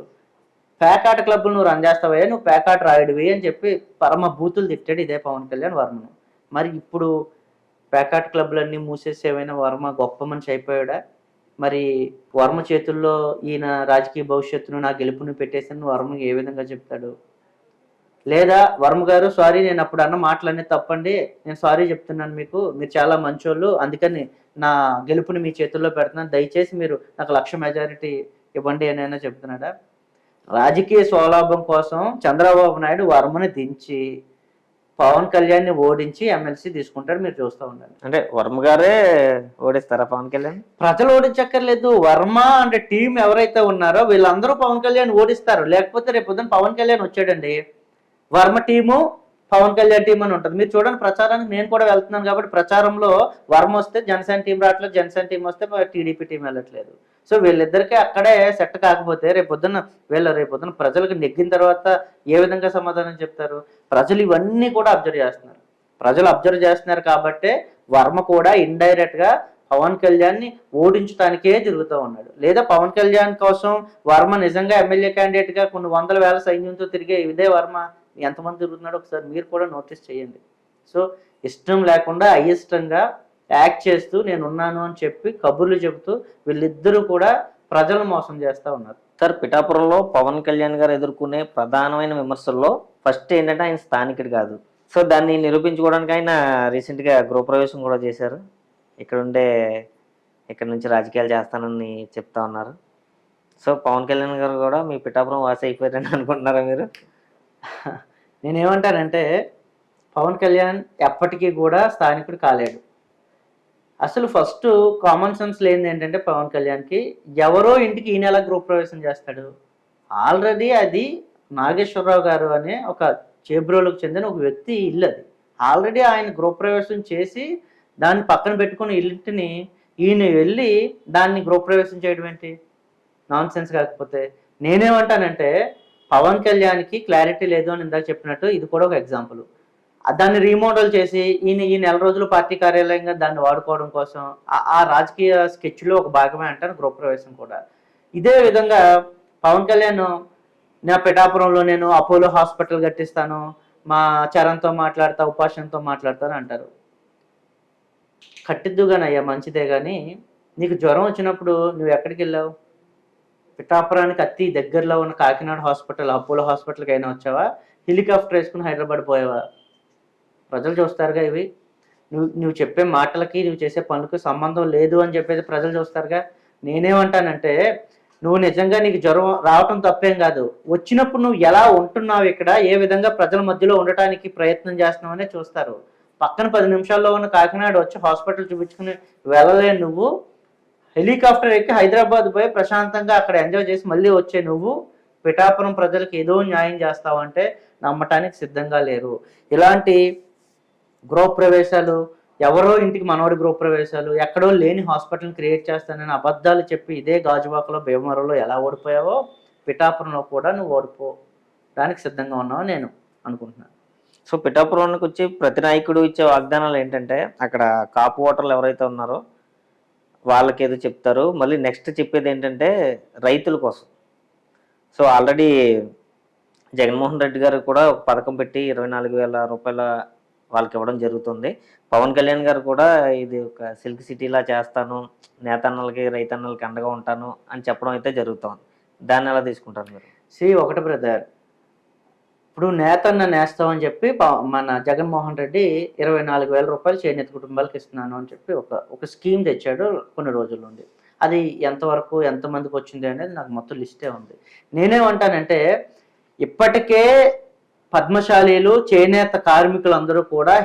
పేకాట క్లబ్లు నువ్వు రన్ చేస్తావే, నువ్వు పేకాట రాయుడివి అని చెప్పి పరమ బూతులు తిట్టాడు ఇదే పవన్ కళ్యాణ్ వర్మను. మరి ఇప్పుడు పేకాట క్లబ్లన్నీ మూసేసి ఏమైనా వర్మ గొప్ప మనిషి అయిపోయాడా? మరి వర్మ చేతుల్లో ఈయన రాజకీయ భవిష్యత్తును, నా గెలుపుని పెట్టేసి వర్మ ఏ విధంగా చెప్తాడు? లేదా వర్మ గారు సారీ, నేను అప్పుడు అన్న మాటలన్నీ తప్పండి, నేను సారీ చెప్తున్నాను మీకు, మీరు చాలా మంచోళ్ళు, అందుకని నా గెలుపుని మీ చేతుల్లో పెడుతున్నాను, దయచేసి మీరు నాకు 1,00,000 మెజారిటీ ఇవ్వండి అని అయినా చెప్తున్నాడా? రాజకీయ స్వలాభం కోసం చంద్రబాబు నాయుడు వర్మని దించి పవన్ కళ్యాణ్ని ఓడించి ఎమ్మెల్సీ తీసుకుంటాడు, మీరు చూస్తూ ఉండండి. అంటే వర్మ గారే ఓడిస్తారా పవన్ కళ్యాణ్? ప్రజలు ఓడించక్కర్లేదు, వర్మ అంటే టీం ఎవరైతే ఉన్నారో వీళ్ళందరూ పవన్ కళ్యాణ్ ఓడిస్తారు. లేకపోతే రేపు పొద్దున పవన్ కళ్యాణ్ వచ్చాడండి, వర్మ టీము పవన్ కళ్యాణ్ టీం అని ఉంటుంది. మీరు చూడండి, ప్రచారానికి నేను కూడా వెళ్తున్నాను కాబట్టి ప్రచారంలో వర్మ వస్తే జనసేన టీం రావట్లేదు, జనసేన టీం వస్తే టీడీపీ టీం వెళ్ళట్లేదు. సో వీళ్ళిద్దరికీ అక్కడే సెట్ కాకపోతే రేపొద్దున ప్రజలకు నెగ్గిన తర్వాత ఏ విధంగా సమాధానం చెప్తారు? ప్రజలు ఇవన్నీ కూడా అబ్జర్వ్ చేస్తున్నారు కాబట్టే వర్మ కూడా ఇండైరెక్ట్ గా పవన్ కళ్యాణ్ని ఓడించడానికే తిరుగుతూ ఉన్నాడు. లేదా పవన్ కళ్యాణ్ కోసం వర్మ నిజంగా ఎమ్మెల్యే క్యాండిడేట్ గా కొన్ని వందల వేల సైన్యంతో తిరిగే ఇదే వర్మ ఎంతమంది తిరుగుతున్నాడో ఒకసారి మీరు కూడా నోటీస్ చేయండి. సో ఇష్టం లేకుండా అయిష్టంగా యాక్ట్ చేస్తూ నేనున్నాను అని చెప్పి కబుర్లు చెబుతూ వీళ్ళిద్దరూ కూడా ప్రజలను మోసం చేస్తూ ఉన్నారు. సార్, పిఠాపురంలో పవన్ కళ్యాణ్ గారు ఎదుర్కొనే ప్రధానమైన విమర్శల్లో ఫస్ట్ ఏంటంటే ఆయన స్థానికుడు కాదు. సో దాన్ని నిరూపించుకోవడానికి ఆయన రీసెంట్గా గృహప్రవేశం కూడా చేశారు. ఇక్కడ నుంచి రాజకీయాలు చేస్తానని చెప్తా ఉన్నారు. సో పవన్ కళ్యాణ్ గారు కూడా మీ పిఠాపురం వాసి అయిపోయారని అనుకుంటున్నారా మీరు? నేనేమంటానంటే పవన్ కళ్యాణ్ ఎప్పటికీ కూడా స్థానికుడు కాలేడు. అసలు ఫస్ట్ కామన్ సెన్స్ లేనిది ఏంటంటే పవన్ కళ్యాణ్కి ఎవరో ఇంటికి ఈ నెల గృహప్రవేశం చేస్తాడు. ఆల్రెడీ అది నాగేశ్వరరావు గారు అనే ఒక చేబ్రోలకు చెందిన ఒక వ్యక్తి ఇల్లు. అది ఆల్రెడీ ఆయన గృహప్రవేశం చేసి దాన్ని పక్కన పెట్టుకుని ఇంటిని ఈయన వెళ్ళి దాన్ని గృహప్రవేశం చేయడం ఏంటి? Non sense. కాకపోతే నేనేమంటానంటే పవన్ కళ్యాణ్కి క్లారిటీ లేదు అని ఇందాక చెప్పినట్టు ఇది కూడా ఒక ఎగ్జాంపుల్. దాన్ని రీమోడల్ చేసి ఈ నెల రోజులు పార్టీ కార్యాలయంగా దాన్ని వాడుకోవడం కోసం ఆ రాజకీయ స్కెచ్లో ఒక భాగమే అంటాను గృహప్రవేశం కూడా. ఇదే విధంగా పవన్ కళ్యాణ్ నా పిఠాపురంలో నేను అపోలో హాస్పిటల్ కట్టిస్తాను, మా చరణ్తో మాట్లాడతా, ఉపాసనతో మాట్లాడతాను అంటారు. కట్టిద్దుగానయ్యా మంచిదే, కానీ నీకు జ్వరం వచ్చినప్పుడు నువ్వు ఎక్కడికి వెళ్ళావు? పిఠాపురానికి అతి దగ్గరలో ఉన్న కాకినాడ హాస్పిటల్, అపోలో హాస్పిటల్కి అయినా వచ్చావా? హెలికాప్టర్ వేసుకుని హైదరాబాద్ పోయావా? ప్రజలు చూస్తారుగా ఇవి. నువ్వు చెప్పే మాటలకి నువ్వు చేసే పనులకు సంబంధం లేదు అని చెప్పేది ప్రజలు చూస్తారుగా. నేనేమంటానంటే నువ్వు నిజంగా నీకు జ్వరం రావటం తప్పేం కాదు, వచ్చినప్పుడు నువ్వు ఎలా ఉంటున్నావు, ఇక్కడ ఏ విధంగా ప్రజల మధ్యలో ఉండటానికి ప్రయత్నం చేస్తున్నావు అనే చూస్తారు. పక్కన 10 నిమిషాల్లో ఉన్న కాకినాడ వచ్చి హాస్పిటల్ చూపించుకుని వెళ్ళలే నువ్వు, హెలికాప్టర్ ఎక్కి హైదరాబాద్ పోయి ప్రశాంతంగా అక్కడ ఎంజాయ్ చేసి మళ్ళీ వచ్చే నువ్వు పిఠాపురం ప్రజలకు ఏదో న్యాయం చేస్తావంటే నమ్మటానికి సిద్ధంగా లేరు. ఇలాంటి గృహప్రవేశాలు, ఎవరో ఇంటికి మనవడి గృహప్రవేశాలు, ఎక్కడో లేని హాస్పిటల్ని క్రియేట్ చేస్తానని అబద్ధాలు చెప్పి ఇదే గాజువాకలో, భీమవరంలో ఎలా ఓడిపోయావో పిఠాపురంలో కూడా నువ్వు ఓడిపోవడానికి సిద్ధంగా ఉన్నావు నేను అనుకుంటున్నాను. సో పిఠాపురానికి వచ్చి ప్రతి నాయకుడు ఇచ్చే వాగ్దానాలు ఏంటంటే అక్కడ కాపు ఓటర్లు ఎవరైతే ఉన్నారో వాళ్ళకి ఏదో చెప్తారు, మళ్ళీ నెక్స్ట్ చెప్పేది ఏంటంటే రైతుల కోసం. సో ఆల్రెడీ జగన్మోహన్ రెడ్డి గారు కూడా ఒక పథకం పెట్టి 24,000 రూపాయల వాళ్ళకి ఇవ్వడం జరుగుతుంది. పవన్ కళ్యాణ్ గారు కూడా ఇది ఒక సిల్క్ సిటీలా చేస్తాను, నేతన్నలకి రైతన్నలకి అండగా ఉంటాను అని చెప్పడం అయితే జరుగుతుంది. దాన్ని ఎలా తీసుకుంటారు మీరు? ఒకటి బ్రదర్, ఇప్పుడు నేతన్న నేస్తాం అని చెప్పి మన జగన్మోహన్ రెడ్డి 24,000 రూపాయలు చేనేత కుటుంబాలకు ఇస్తున్నాను అని చెప్పి ఒక స్కీమ్ తెచ్చాడు కొన్ని రోజుల నుండి. అది ఎంతవరకు ఎంతమందికి వచ్చింది అనేది నాకు మొత్తం లిస్టే ఉంది. నేనేమంటానంటే ఇప్పటికే పద్మశాలీలు చేనేత కార్మికులందరూ కూడా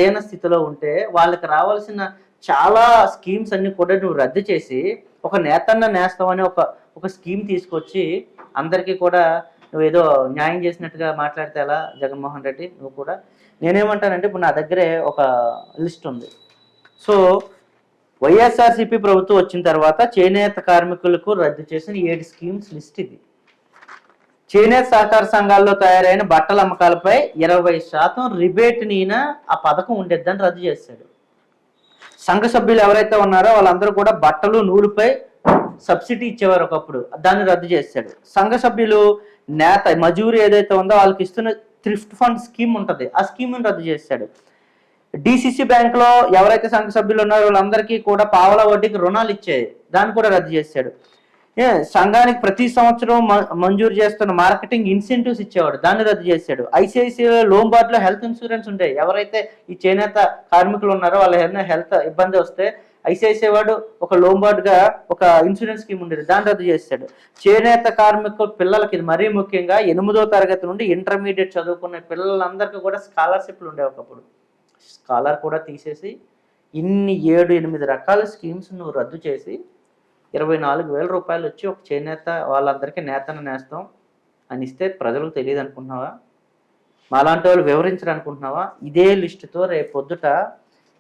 దీన స్థితిలో ఉంటే వాళ్ళకి రావాల్సిన చాలా స్కీమ్స్ అన్ని కూడా నువ్వు రద్దు చేసి ఒక నేతన్న నేస్తాం అనే ఒక స్కీమ్ తీసుకొచ్చి అందరికీ కూడా నువ్వు ఏదో న్యాయం చేసినట్టుగా మాట్లాడితే ఎలా జగన్మోహన్ రెడ్డి నువ్వు కూడా. నేనేమంటానంటే ఇప్పుడు నా దగ్గరే ఒక లిస్ట్ ఉంది. సో వైఎస్ఆర్సీపీ ప్రభుత్వం వచ్చిన తర్వాత చేనేత కార్మికులకు రద్దు చేసిన 7 స్కీమ్స్ లిస్ట్ ఇది. చేనేత సహకార సంఘాల్లో తయారైన బట్టల అమ్మకాలపై 20% రిబేట్ని ఆ పథకం ఉండేద్దని రద్దు చేశాడు. సంఘ సభ్యులు ఎవరైతే ఉన్నారో వాళ్ళందరూ కూడా బట్టలు నూలుపై సబ్సిడీ ఇచ్చేవారు ఒకప్పుడు, దాన్ని రద్దు చేశాడు. సంఘ సభ్యులు నేత మజూరి ఏదైతే ఉందో వాళ్ళకి ఇస్తున్న థ్రిఫ్ట్ ఫండ్ స్కీమ్ ఉంటుంది, ఆ స్కీమ్ని రద్దు చేశాడు. డిసిసి బ్యాంకులో ఎవరైతే సంఘ సభ్యులు ఉన్నారో వాళ్ళందరికీ కూడా పావలా వడ్డీకి రుణాలు ఇచ్చేది, దాన్ని కూడా రద్దు చేశాడు. సంఘానికి ప్రతి సంవత్సరం మంజూరు చేస్తున్న మార్కెటింగ్ ఇన్సెంటివ్స్ ఇచ్చేవాడు, దాన్ని రద్దు చేశాడు. ఐసిఐసిఐ లోంబార్డ్లో హెల్త్ ఇన్సూరెన్స్ ఉంటాయి, ఎవరైతే ఈ చేనేత కార్మికులు ఉన్నారో వాళ్ళ ఏదైనా హెల్త్ ఇబ్బంది వస్తే ఐసిఐసిఐ వాడు ఒక లోంబార్డ్గా ఒక ఇన్సూరెన్స్ స్కీమ్ ఉండేది, దాన్ని రద్దు చేశాడు. చేనేత కార్మిక పిల్లలకి ఇది మరీ ముఖ్యంగా 8వ తరగతి నుండి ఇంటర్మీడియట్ చదువుకునే పిల్లలందరికీ కూడా స్కాలర్షిప్లు ఉండేవి ఒకప్పుడు, స్కాలర్ కూడా తీసేసి ఇన్ని 7-8 రకాల స్కీమ్స్ నువ్వు రద్దు చేసి 24,000 రూపాయలు వచ్చి ఒక చేనేత వాళ్ళందరికీ నేతన నేస్తాం అని ఇస్తే ప్రజలకు తెలియదు అనుకుంటున్నావా? మాలాంటి వాళ్ళు వివరించరు అనుకుంటున్నావా? ఇదే లిస్టుతో రేపు పొద్దుట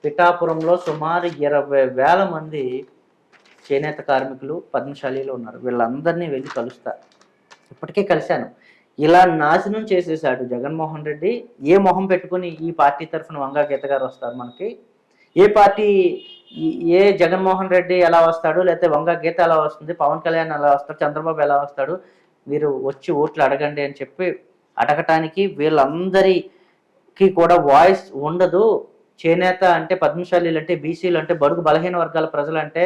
పిఠాపురంలో సుమారు 20,000 మంది చేనేత కార్మికులు పద్మశాలీలు ఉన్నారు. వీళ్ళందరినీ వెళ్ళి కలుస్తా, ఇప్పటికే కలిశాను. ఇలా నాశనం చేసేసాడు జగన్మోహన్ రెడ్డి. ఏ మొహం పెట్టుకుని ఈ పార్టీ తరఫున వంగా గీత గారు వస్తారు మనకి? ఏ పార్టీ ఏ జగన్మోహన్ రెడ్డి ఎలా వస్తాడు, లేకపోతే వంగా గీత ఎలా వస్తుంది, పవన్ కళ్యాణ్ ఎలా వస్తాడు, చంద్రబాబు ఎలా వస్తాడు, మీరు వచ్చి ఓట్లు అడగండి అని చెప్పి అడగటానికి వీళ్ళందరికీ కూడా వాయిస్ ఉండదు. చేనేత అంటే పద్మశాలీలు అంటే బీసీలు అంటే బడుగు బలహీన వర్గాల ప్రజలు అంటే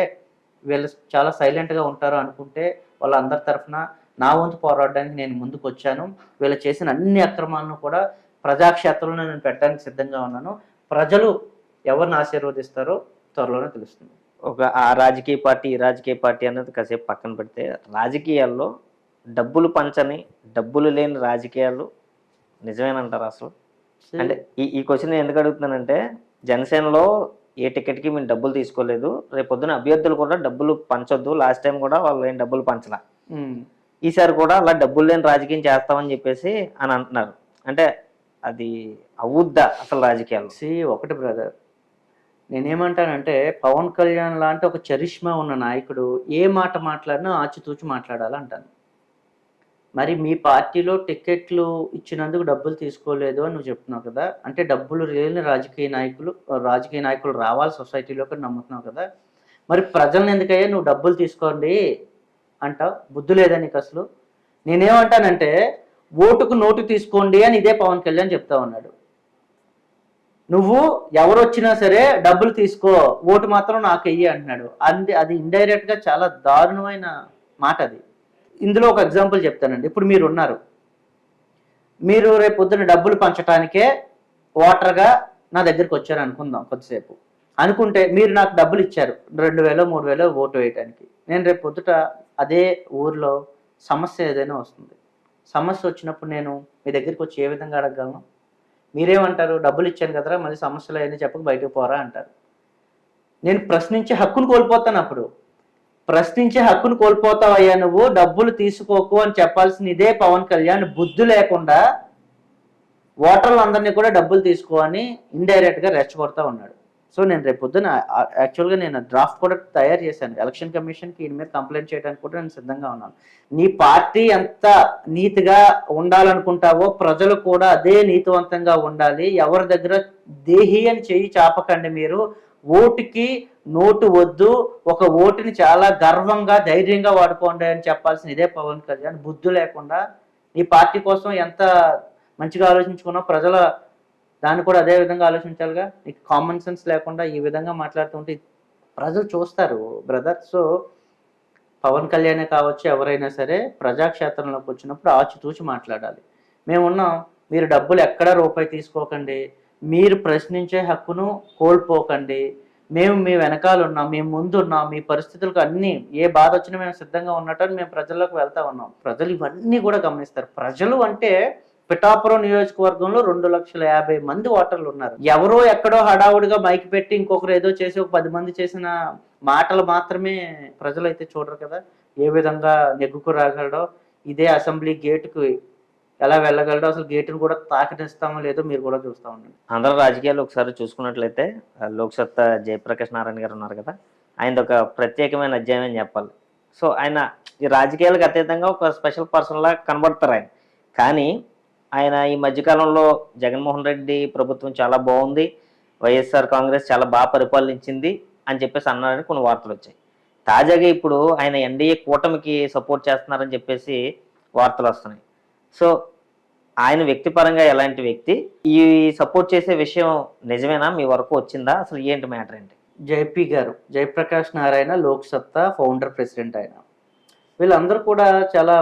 వీళ్ళు చాలా సైలెంట్గా ఉంటారు అనుకుంటే వాళ్ళందరి తరఫున నా వంతు పోరాడడానికి నేను ముందుకు వచ్చాను. వీళ్ళు చేసిన అన్ని అక్రమాలను కూడా ప్రజాక్షేత్రంలో నేను పెట్టడానికి సిద్ధంగా ఉన్నాను. ప్రజలు ఎవరిని ఆశీర్వదిస్తారో త్వరలోనే తెలుస్తుంది. ఆ రాజకీయ పార్టీ ఈ రాజకీయ పార్టీ అనేది కాసేపు పక్కన పెడితే, రాజకీయాల్లో డబ్బులు పంచని డబ్బులు లేని రాజకీయాలు నిజమేనంటారు అసలు? అంటే ఈ క్వశ్చన్ ఎందుకు అడుగుతున్నానంటే, జనసేనలో ఏ టికెట్కి మేము డబ్బులు తీసుకోలేదు, రేపు పొద్దున అభ్యర్థులు కూడా డబ్బులు పంచొద్దు, లాస్ట్ టైం కూడా వాళ్ళు ఏం డబ్బులు పంచలా, ఈసారి కూడా అలా డబ్బులు లేని రాజకీయం చేస్తామని చెప్పేసి అని అంటున్నారు. అంటే అది అవుద్దా అసలు రాజకీయాలు? ఒకటి బ్రదర్, నేనేమంటానంటే పవన్ కళ్యాణ్ లాంటి ఒక చరిష్మా ఉన్న నాయకుడు ఏ మాట మాట్లాడినా ఆచితూచి మాట్లాడాలంటాను. మరి మీ పార్టీలో టికెట్లు ఇచ్చినందుకు డబ్బులు తీసుకోలేదు అని నువ్వు చెప్తున్నావు కదా, అంటే డబ్బులు లేని రాజకీయ నాయకులు రావాలి సొసైటీలోకి నమ్ముతున్నావు కదా, మరి ప్రజలను ఎందుకయ్యా నువ్వు డబ్బులు తీసుకోండి అంటావు? బుద్ధి లేదా నీకు అసలు? నేనేమంటానంటే ఓటుకు నోటు తీసుకోండి అని ఇదే పవన్ కళ్యాణ్ చెప్తా ఉన్నాడు. నువ్వు ఎవరు వచ్చినా సరే డబ్బులు తీసుకో, ఓటు మాత్రం నాకు వెయ్యి అంటున్నాడు. అది ఇండైరెక్ట్గా చాలా దారుణమైన మాట అది. ఇందులో ఒక ఎగ్జాంపుల్ చెప్తానండి. ఇప్పుడు మీరు ఉన్నారు, మీరు రేపు పొద్దున్న డబ్బులు పంచడానికే ఓటర్గా నా దగ్గరికి వచ్చారు అనుకుందాం కొద్దిసేపు. అనుకుంటే మీరు నాకు డబ్బులు ఇచ్చారు 2,000 3,000 ఓటు వేయడానికి. నేను రేపు పొద్దుట అదే ఊర్లో సమస్య ఏదైనా వస్తుంది, సమస్య వచ్చినప్పుడు నేను మీ దగ్గరికి వచ్చి ఏ విధంగా అడగగలను? మీరేమంటారు? డబ్బులు ఇచ్చాను కదరా, మళ్ళీ సమస్యలు అవన్నీ చెప్పక బయటకు పోరా అంటారు. నేను ప్రశ్నించే హక్కును కోల్పోతాను. అప్పుడు ప్రశ్నించే హక్కును కోల్పోతావయ్యా నువ్వు, డబ్బులు తీసుకోకు అని చెప్పాల్సిన ఇదే పవన్ కళ్యాణ్ బుద్ధి లేకుండా ఓటర్లందరినీ కూడా డబ్బులు తీసుకో అని ఇండైరెక్ట్గా రెచ్చగొడతా ఉన్నాడు. సో నేను రేపు పొద్దున యాక్చువల్గా నేను డ్రాఫ్ట్ కూడా తయారు చేశాను, ఎలక్షన్ కమిషన్కి దీని మీద కంప్లైంట్ చేయడానికి కూడా నేను సిద్ధంగా ఉన్నాను. నీ పార్టీ ఎంత నీతిగా ఉండాలనుకుంటావో ప్రజలు కూడా అదే నీతివంతంగా ఉండాలి. ఎవరి దగ్గర దేహి అని చెయ్యి చాపకండి. మీరు ఓటుకి నోటు వద్దు, ఒక ఓటుని చాలా గర్వంగా ధైర్యంగా వాడుకోండి అని చెప్పాల్సిన ఇదే పవన్ కళ్యాణ్ బుద్ధి లేకుండా నీ పార్టీ కోసం ఎంత మంచిగా ఆలోచించుకున్నావు, ప్రజల దాన్ని కూడా అదే విధంగా ఆలోచించాలిగా. నీకు కామన్ సెన్స్ లేకుండా ఈ విధంగా మాట్లాడుతుంటే ప్రజలు చూస్తారు బ్రదర్. సో పవన్ కళ్యాణే కావచ్చు, ఎవరైనా సరే ప్రజాక్షేత్రంలోకి వచ్చినప్పుడు ఆచితూచి మాట్లాడాలి. మేమున్నాం, మీరు డబ్బులు ఎక్కడా రూపాయి తీసుకోకండి, మీరు ప్రశ్నించే హక్కును కోల్పోకండి, మేము మీ వెనకాల ఉన్నాం, మేము ముందు ఉన్నాం, మీ పరిస్థితులకు అన్ని ఏ బాధ వచ్చినా మేము సిద్ధంగా ఉన్నట్టు మేము ప్రజల్లోకి వెళ్తా ఉన్నాం. ప్రజలు ఇవన్నీ కూడా గమనిస్తారు. ప్రజలు అంటే పిఠాపురం నియోజకవర్గంలో 2,50,000 మంది ఓటర్లు ఉన్నారు. ఎవరో ఎక్కడో హడావుడిగా మైక్ పెట్టి ఇంకొకరు ఏదో చేసి ఒక 10 మంది చేసిన మాటలు మాత్రమే ప్రజలు అయితే చూడరు కదా. ఏ విధంగా నెగ్గుకు రాగలడో, ఇదే అసెంబ్లీ గేటుకు ఎలా వెళ్ళగలడో, అసలు గేటును కూడా తాకనిస్తామో లేదో మీరు కూడా చూస్తూ ఉండండి. ఆంధ్ర రాజకీయాలు ఒకసారి చూసుకున్నట్లయితే లోక్సత్తా జయప్రకాష్ నారాయణ గారు ఉన్నారు కదా, ఆయనది ఒక ప్రత్యేకమైన అధ్యాయం అని చెప్పాలి. సో ఆయన ఈ రాజకీయాలకు అతీతంగా ఒక స్పెషల్ పర్సన్ లా కనబడతారు ఆయన. కానీ ఆయన ఈ మధ్యకాలంలో జగన్మోహన్ రెడ్డి ప్రభుత్వం చాలా బాగుంది, వైఎస్ఆర్ కాంగ్రెస్ చాలా బాగా పరిపాలించింది అని చెప్పేసి అన్నారని కొన్ని వార్తలు వచ్చాయి. తాజాగా ఇప్పుడు ఆయన ఎన్డీఏ కూటమికి సపోర్ట్ చేస్తున్నారని చెప్పేసి వార్తలు వస్తున్నాయి. సో ఆయన వ్యక్తిపరంగా ఎలాంటి వ్యక్తి, ఈ సపోర్ట్ చేసే విషయం నిజమేనా, మీ వరకు వచ్చిందా, అసలు ఏంటి మ్యాటర్ ఏంటి? జేపీ గారు, జయప్రకాష్ నారాయణ, లోక్సత్తా ఫౌండర్ ప్రెసిడెంట్ ఆయన, వీళ్ళందరూ కూడా చాలా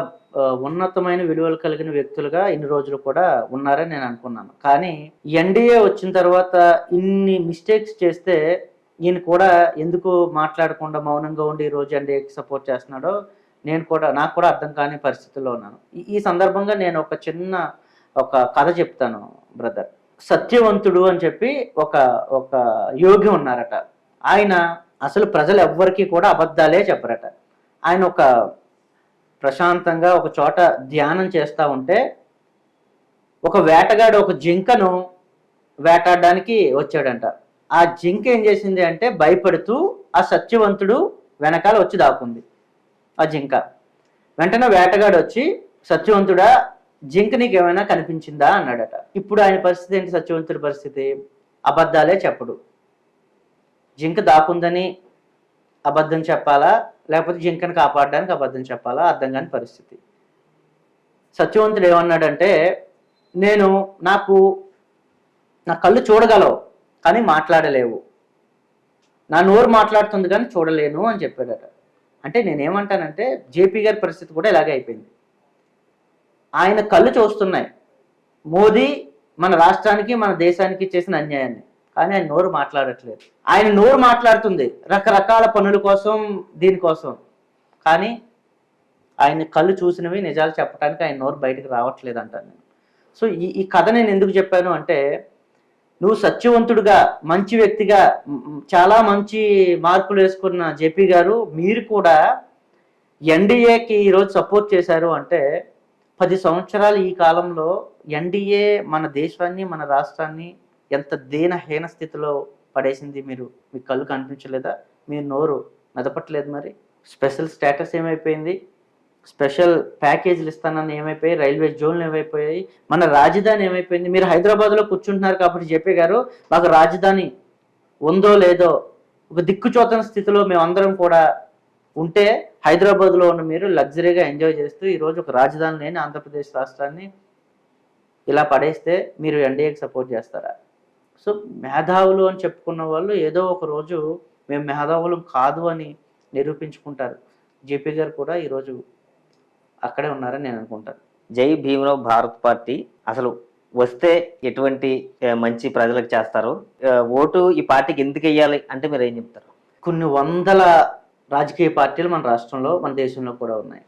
ఉన్నతమైన విలువలు కలిగిన వ్యక్తులుగా ఇన్ని రోజులు కూడా ఉన్నారని నేను అనుకున్నాను. కానీ ఎన్డీఏ వచ్చిన తర్వాత ఇన్ని మిస్టేక్స్ చేస్తే ఈయన కూడా ఎందుకు మాట్లాడకుండా మౌనంగా ఉండి ఈరోజు ఎన్డీఏకి సపోర్ట్ చేస్తున్నాడో నాకు కూడా అర్థం కాని పరిస్థితుల్లో ఉన్నాను. ఈ సందర్భంగా నేను ఒక కథ చెప్తాను బ్రదర్. సత్యవంతుడు అని చెప్పి ఒక యోగి ఉన్నారట. ఆయన అసలు ప్రజలు ఎవ్వరికీ కూడా అబద్ధాలే చెప్పరట. ఆయన ఒక ప్రశాంతంగా ఒక చోట ధ్యానం చేస్తూ ఉంటే ఒక వేటగాడు ఒక జింకను వేటాడడానికి వచ్చాడంట. ఆ జింక ఏం చేసింది అంటే భయపడుతూ ఆ సత్యవంతుడు వెనకాల వచ్చి దాక్కుంది ఆ జింక. వెంటనే వేటగాడు వచ్చి, సత్యవంతుడా, జింక నీకు ఏమైనా కనిపించిందా అన్నాడట. ఇప్పుడు ఆయన పరిస్థితి ఏంటి? సత్యవంతుడి పరిస్థితి అబద్ధాలే చెప్పడు. జింక దాక్కుందని అబద్ధం చెప్పాలా, లేకపోతే జింకను కాపాడడానికి అబద్ధం చెప్పాలా అర్థం కాని పరిస్థితి. సత్యవంతుడు ఏమన్నాడంటే, నా కళ్ళు చూడగలవు కానీ మాట్లాడలేవు, నా నోరు మాట్లాడుతుంది కానీ చూడలేను అని చెప్పాడట. అంటే నేనేమంటానంటే జేపీ గారి పరిస్థితి కూడా ఇలాగే అయిపోయింది. ఆయన కళ్ళు చూస్తున్నాయి మోదీ మన రాష్ట్రానికి మన దేశానికి చేసిన అన్యాయాన్ని, కానీ ఆయన నోరు మాట్లాడట్లేదు. ఆయన నోరు మాట్లాడుతుంది రకరకాల పనుల కోసం, దీనికోసం, కానీ ఆయన కళ్ళు చూసినవి నిజాలు చెప్పడానికి ఆయన నోరు బయటకు రావట్లేదు అంటాను నేను. సో ఈ కథ నేను ఎందుకు చెప్పాను అంటే, నువ్వు సత్యవంతుడుగా, మంచి వ్యక్తిగా, చాలా మంచి మార్కులు వేసుకున్న జేపీ గారు, మీరు కూడా ఎన్డీఏకి ఈరోజు సపోర్ట్ చేశారు అంటే 10 సంవత్సరాలు ఈ కాలంలో ఎన్డీఏ మన దేశాన్ని, మన రాష్ట్రాన్ని ఎంత దీనహీన స్థితిలో పడేసింది. మీ కళ్ళు కనిపించలేదా? మీ నోరు మెదపట్లేదు? మరి స్పెషల్ స్టేటస్ ఏమైపోయింది? స్పెషల్ ప్యాకేజీలు ఇస్తానని ఏమైపోయాయి? రైల్వే జోన్లు ఏమైపోయాయి? మన రాజధాని ఏమైపోయింది? మీరు హైదరాబాద్లో కూర్చుంటున్నారు కాబట్టి జేపీ గారు, మాకు రాజధాని ఉందో లేదో ఒక దిక్కుచోతన స్థితిలో మేమందరం కూడా ఉంటే, హైదరాబాద్లో ఉన్న మీరు లగ్జరీగా ఎంజాయ్ చేస్తూ ఈరోజు ఒక రాజధాని లేని ఆంధ్రప్రదేశ్ రాష్ట్రాన్ని ఇలా పడేస్తే మీరు ఎన్డీఏకి సపోర్ట్ చేస్తారా? సో మేధావులు అని చెప్పుకున్న వాళ్ళు ఏదో ఒక రోజు మేము మేధావులు కాదు అని నిరూపించుకుంటారు. జేపీ గారు కూడా ఈరోజు అక్కడే ఉన్నారని నేను అనుకుంటాను. జై భీమరావ్ భారత్ పార్టీ అసలు వస్తే ఎటువంటి మంచి ప్రజలకు చేస్తారు? ఓటు ఈ పార్టీకి ఎందుకు వేయాలి అంటే మీరు ఏం చెప్తారు? కొన్ని వందల రాజకీయ పార్టీలు మన రాష్ట్రంలో, మన దేశంలో కూడా ఉన్నాయి.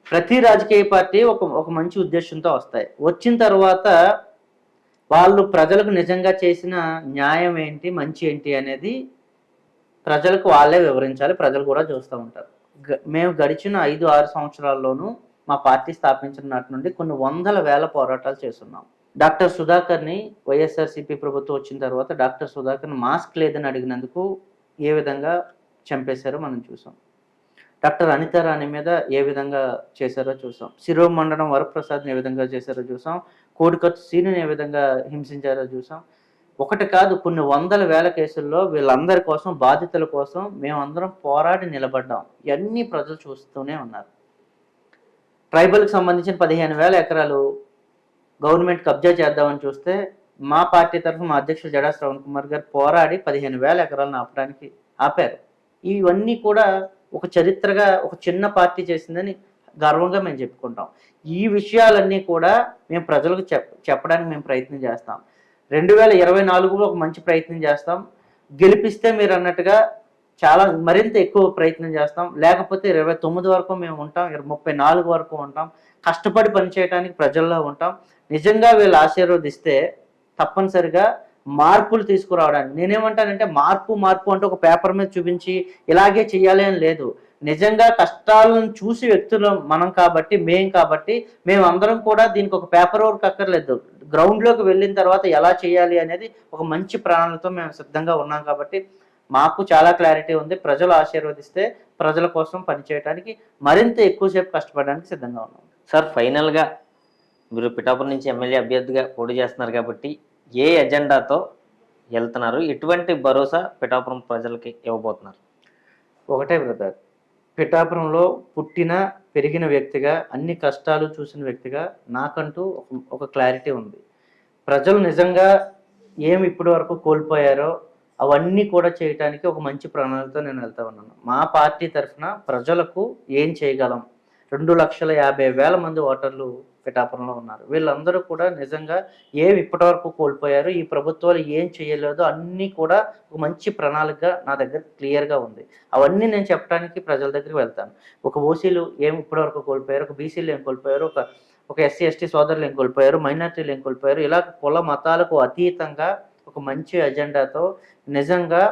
ప్రతి రాజకీయ పార్టీ ఒక మంచి ఉద్దేశంతో వస్తాయి. వచ్చిన తర్వాత వాళ్ళు ప్రజలకు నిజంగా చేసిన న్యాయం ఏంటి, మంచి ఏంటి అనేది ప్రజలకు వాళ్ళే వివరించాలి. ప్రజలు కూడా చూస్తూ ఉంటారు. మేము గడిచిన 5-6 సంవత్సరాల్లోనూ మా పార్టీ స్థాపించిన నాటి నుండి కొన్ని వందల వేల పోరాటాలు చేస్తున్నాం. డాక్టర్ సుధాకర్ని వైఎస్ఆర్సీపీ ప్రభుత్వం వచ్చిన తర్వాత డాక్టర్ సుధాకర్ని మాస్క్ లేదని అడిగినందుకు ఏ విధంగా చంపేశారో మనం చూసాం. డాక్టర్ అనితారాణి మీద ఏ విధంగా చేశారో చూసాం. శిరోమండలం వరప్రసాద్ని ఏ విధంగా చేశారో చూసాం. కోడికత్తు సీనుని ఏ విధంగా హింసించారో చూసాం. ఒకటి కాదు, కొన్ని వందల వేల కేసుల్లో వీళ్ళందరి కోసం, బాధితుల కోసం మేమందరం పోరాడి నిలబడ్డాం. ఇవన్నీ ప్రజలు చూస్తూనే ఉన్నారు. ట్రైబల్కి సంబంధించిన 15,000 ఎకరాలు గవర్నమెంట్ కబ్జా చేద్దామని చూస్తే మా పార్టీ తరఫున మా అధ్యక్షుడు జడా శ్రవణ్ కుమార్ గారు పోరాడి 15,000 ఎకరాలను ఆపడానికి ఆపారు. ఇవన్నీ కూడా ఒక చరిత్రగా ఒక చిన్న పార్టీ చేసిందని గర్వంగా మేము చెప్పుకుంటాం. ఈ విషయాలన్నీ కూడా మేము ప్రజలకు చెప్పడానికి మేము ప్రయత్నం చేస్తాం. 2024లో ఒక మంచి ప్రయత్నం చేస్తాం. గెలిపిస్తే మీరు అన్నట్టుగా చాలా మరింత ఎక్కువ ప్రయత్నం చేస్తాం. లేకపోతే 29 వరకు మేము ఉంటాం, 34 వరకు ఉంటాం. కష్టపడి పనిచేయడానికి ప్రజల్లో ఉంటాం. నిజంగా వీళ్ళు ఆశీర్వదిస్తే తప్పనిసరిగా మార్పులు తీసుకురావడానికి, నేనేమంటానంటే మార్పు అంటే ఒక పేపర్ మీద చూపించి ఇలాగే చెయ్యాలి అని లేదు. నిజంగా కష్టాలను చూసి వ్యక్తులు మనం కాబట్టి మేమందరం కూడా దీనికి ఒక పేపర్ వర్క్ అక్కర్లేదు. గ్రౌండ్లోకి వెళ్ళిన తర్వాత ఎలా చేయాలి అనేది ఒక మంచి ప్రణాళికతో మేము సిద్ధంగా ఉన్నాం కాబట్టి మాకు చాలా క్లారిటీ ఉంది. ప్రజలు ఆశీర్వదిస్తే ప్రజల కోసం పనిచేయడానికి మరింత ఎక్కువసేపు కష్టపడడానికి సిద్ధంగా ఉన్నాం. సార్, ఫైనల్గా మీరు పిఠాపురం నుంచి ఎమ్మెల్యే అభ్యర్థిగా పోటీ చేస్తున్నారు కాబట్టి ఏ ఎజెండాతో వెళ్తున్నారు? ఎటువంటి భరోసా పిఠాపురం ప్రజలకి ఇవ్వబోతున్నారు? ఒకటే బ్రదర్, పిఠాపురంలో పుట్టిన పెరిగిన వ్యక్తిగా, అన్ని కష్టాలు చూసిన వ్యక్తిగా నాకంటూ ఒక క్లారిటీ ఉంది. ప్రజలు నిజంగా ఏమి ఇప్పటి వరకు కోల్పోయారో అవన్నీ కూడా చేయటానికి ఒక మంచి ప్రణాళికతో నేను వెళ్తా ఉన్నాను. మా పార్టీ తరఫున ప్రజలకు ఏం చేయగలం, 2,50,000 మంది ఓటర్లు పిఠాపురంలో ఉన్నారు. వీళ్ళందరూ కూడా నిజంగా ఏమి ఇప్పటి వరకు కోల్పోయారు, ఈ ప్రభుత్వాలు ఏం చేయలేదో అన్నీ కూడా ఒక మంచి ప్రణాళిక నా దగ్గర క్లియర్గా ఉంది. అవన్నీ నేను చెప్పడానికి ప్రజల దగ్గరికి వెళ్తాను. ఒక ఓసీలు ఏమి ఇప్పటి వరకు కోల్పోయారు, ఒక బీసీలు ఏం కోల్పోయారు, ఒక ఎస్సీ ఎస్టీ సోదరులు ఏం కోల్పోయారు, మైనార్టీలు ఏం కోల్పోయారు, ఇలా కుల మతాలకు అతీతంగా ఒక మంచి అజెండాతో నిజంగా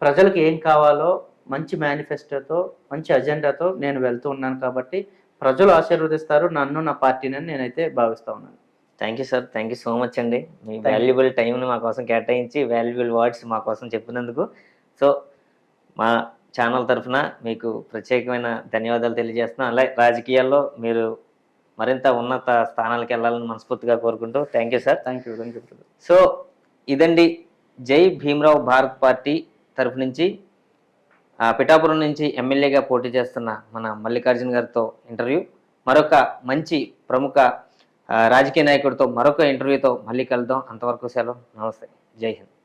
ప్రజలకు ఏం కావాలో మంచి మేనిఫెస్టోతో, మంచి అజెండాతో నేను వెళ్తూ ఉన్నాను కాబట్టి ప్రజలు ఆశీర్వదిస్తారు నన్ను, నా పార్టీని నేనైతే భావిస్తూ ఉన్నాను. Thank you sir, thank you so much అండి. మీ వాల్యుబుల్ టైంని మా కోసం కేటాయించి వాల్యుబుల్ వర్డ్స్ మా కోసం చెప్పినందుకు. సో మా ఛానల్ తరఫున మీకు ప్రత్యేకమైన ధన్యవాదాలు తెలియజేస్తున్నాం. అలాగే రాజకీయాల్లో మీరు మరింత ఉన్నత స్థానాలకు వెళ్ళాలని మనస్ఫూర్తిగా కోరుకుంటూ thank you sir. Thank you. So ఇదండి జై భీమరావు భారత్ పార్టీ తరఫు నుంచి పిఠాపురం నుంచి ఎమ్మెల్యేగా పోటీ చేస్తున్న మన మల్లికార్జున గారితో ఇంటర్వ్యూ. మరొక మంచి ప్రముఖ రాజకీయ నాయకుడితో మరొక ఇంటర్వ్యూతో మళ్ళీ కలుద్దాం. అంతవరకు సెలవు. నమస్తే. జై హింద్.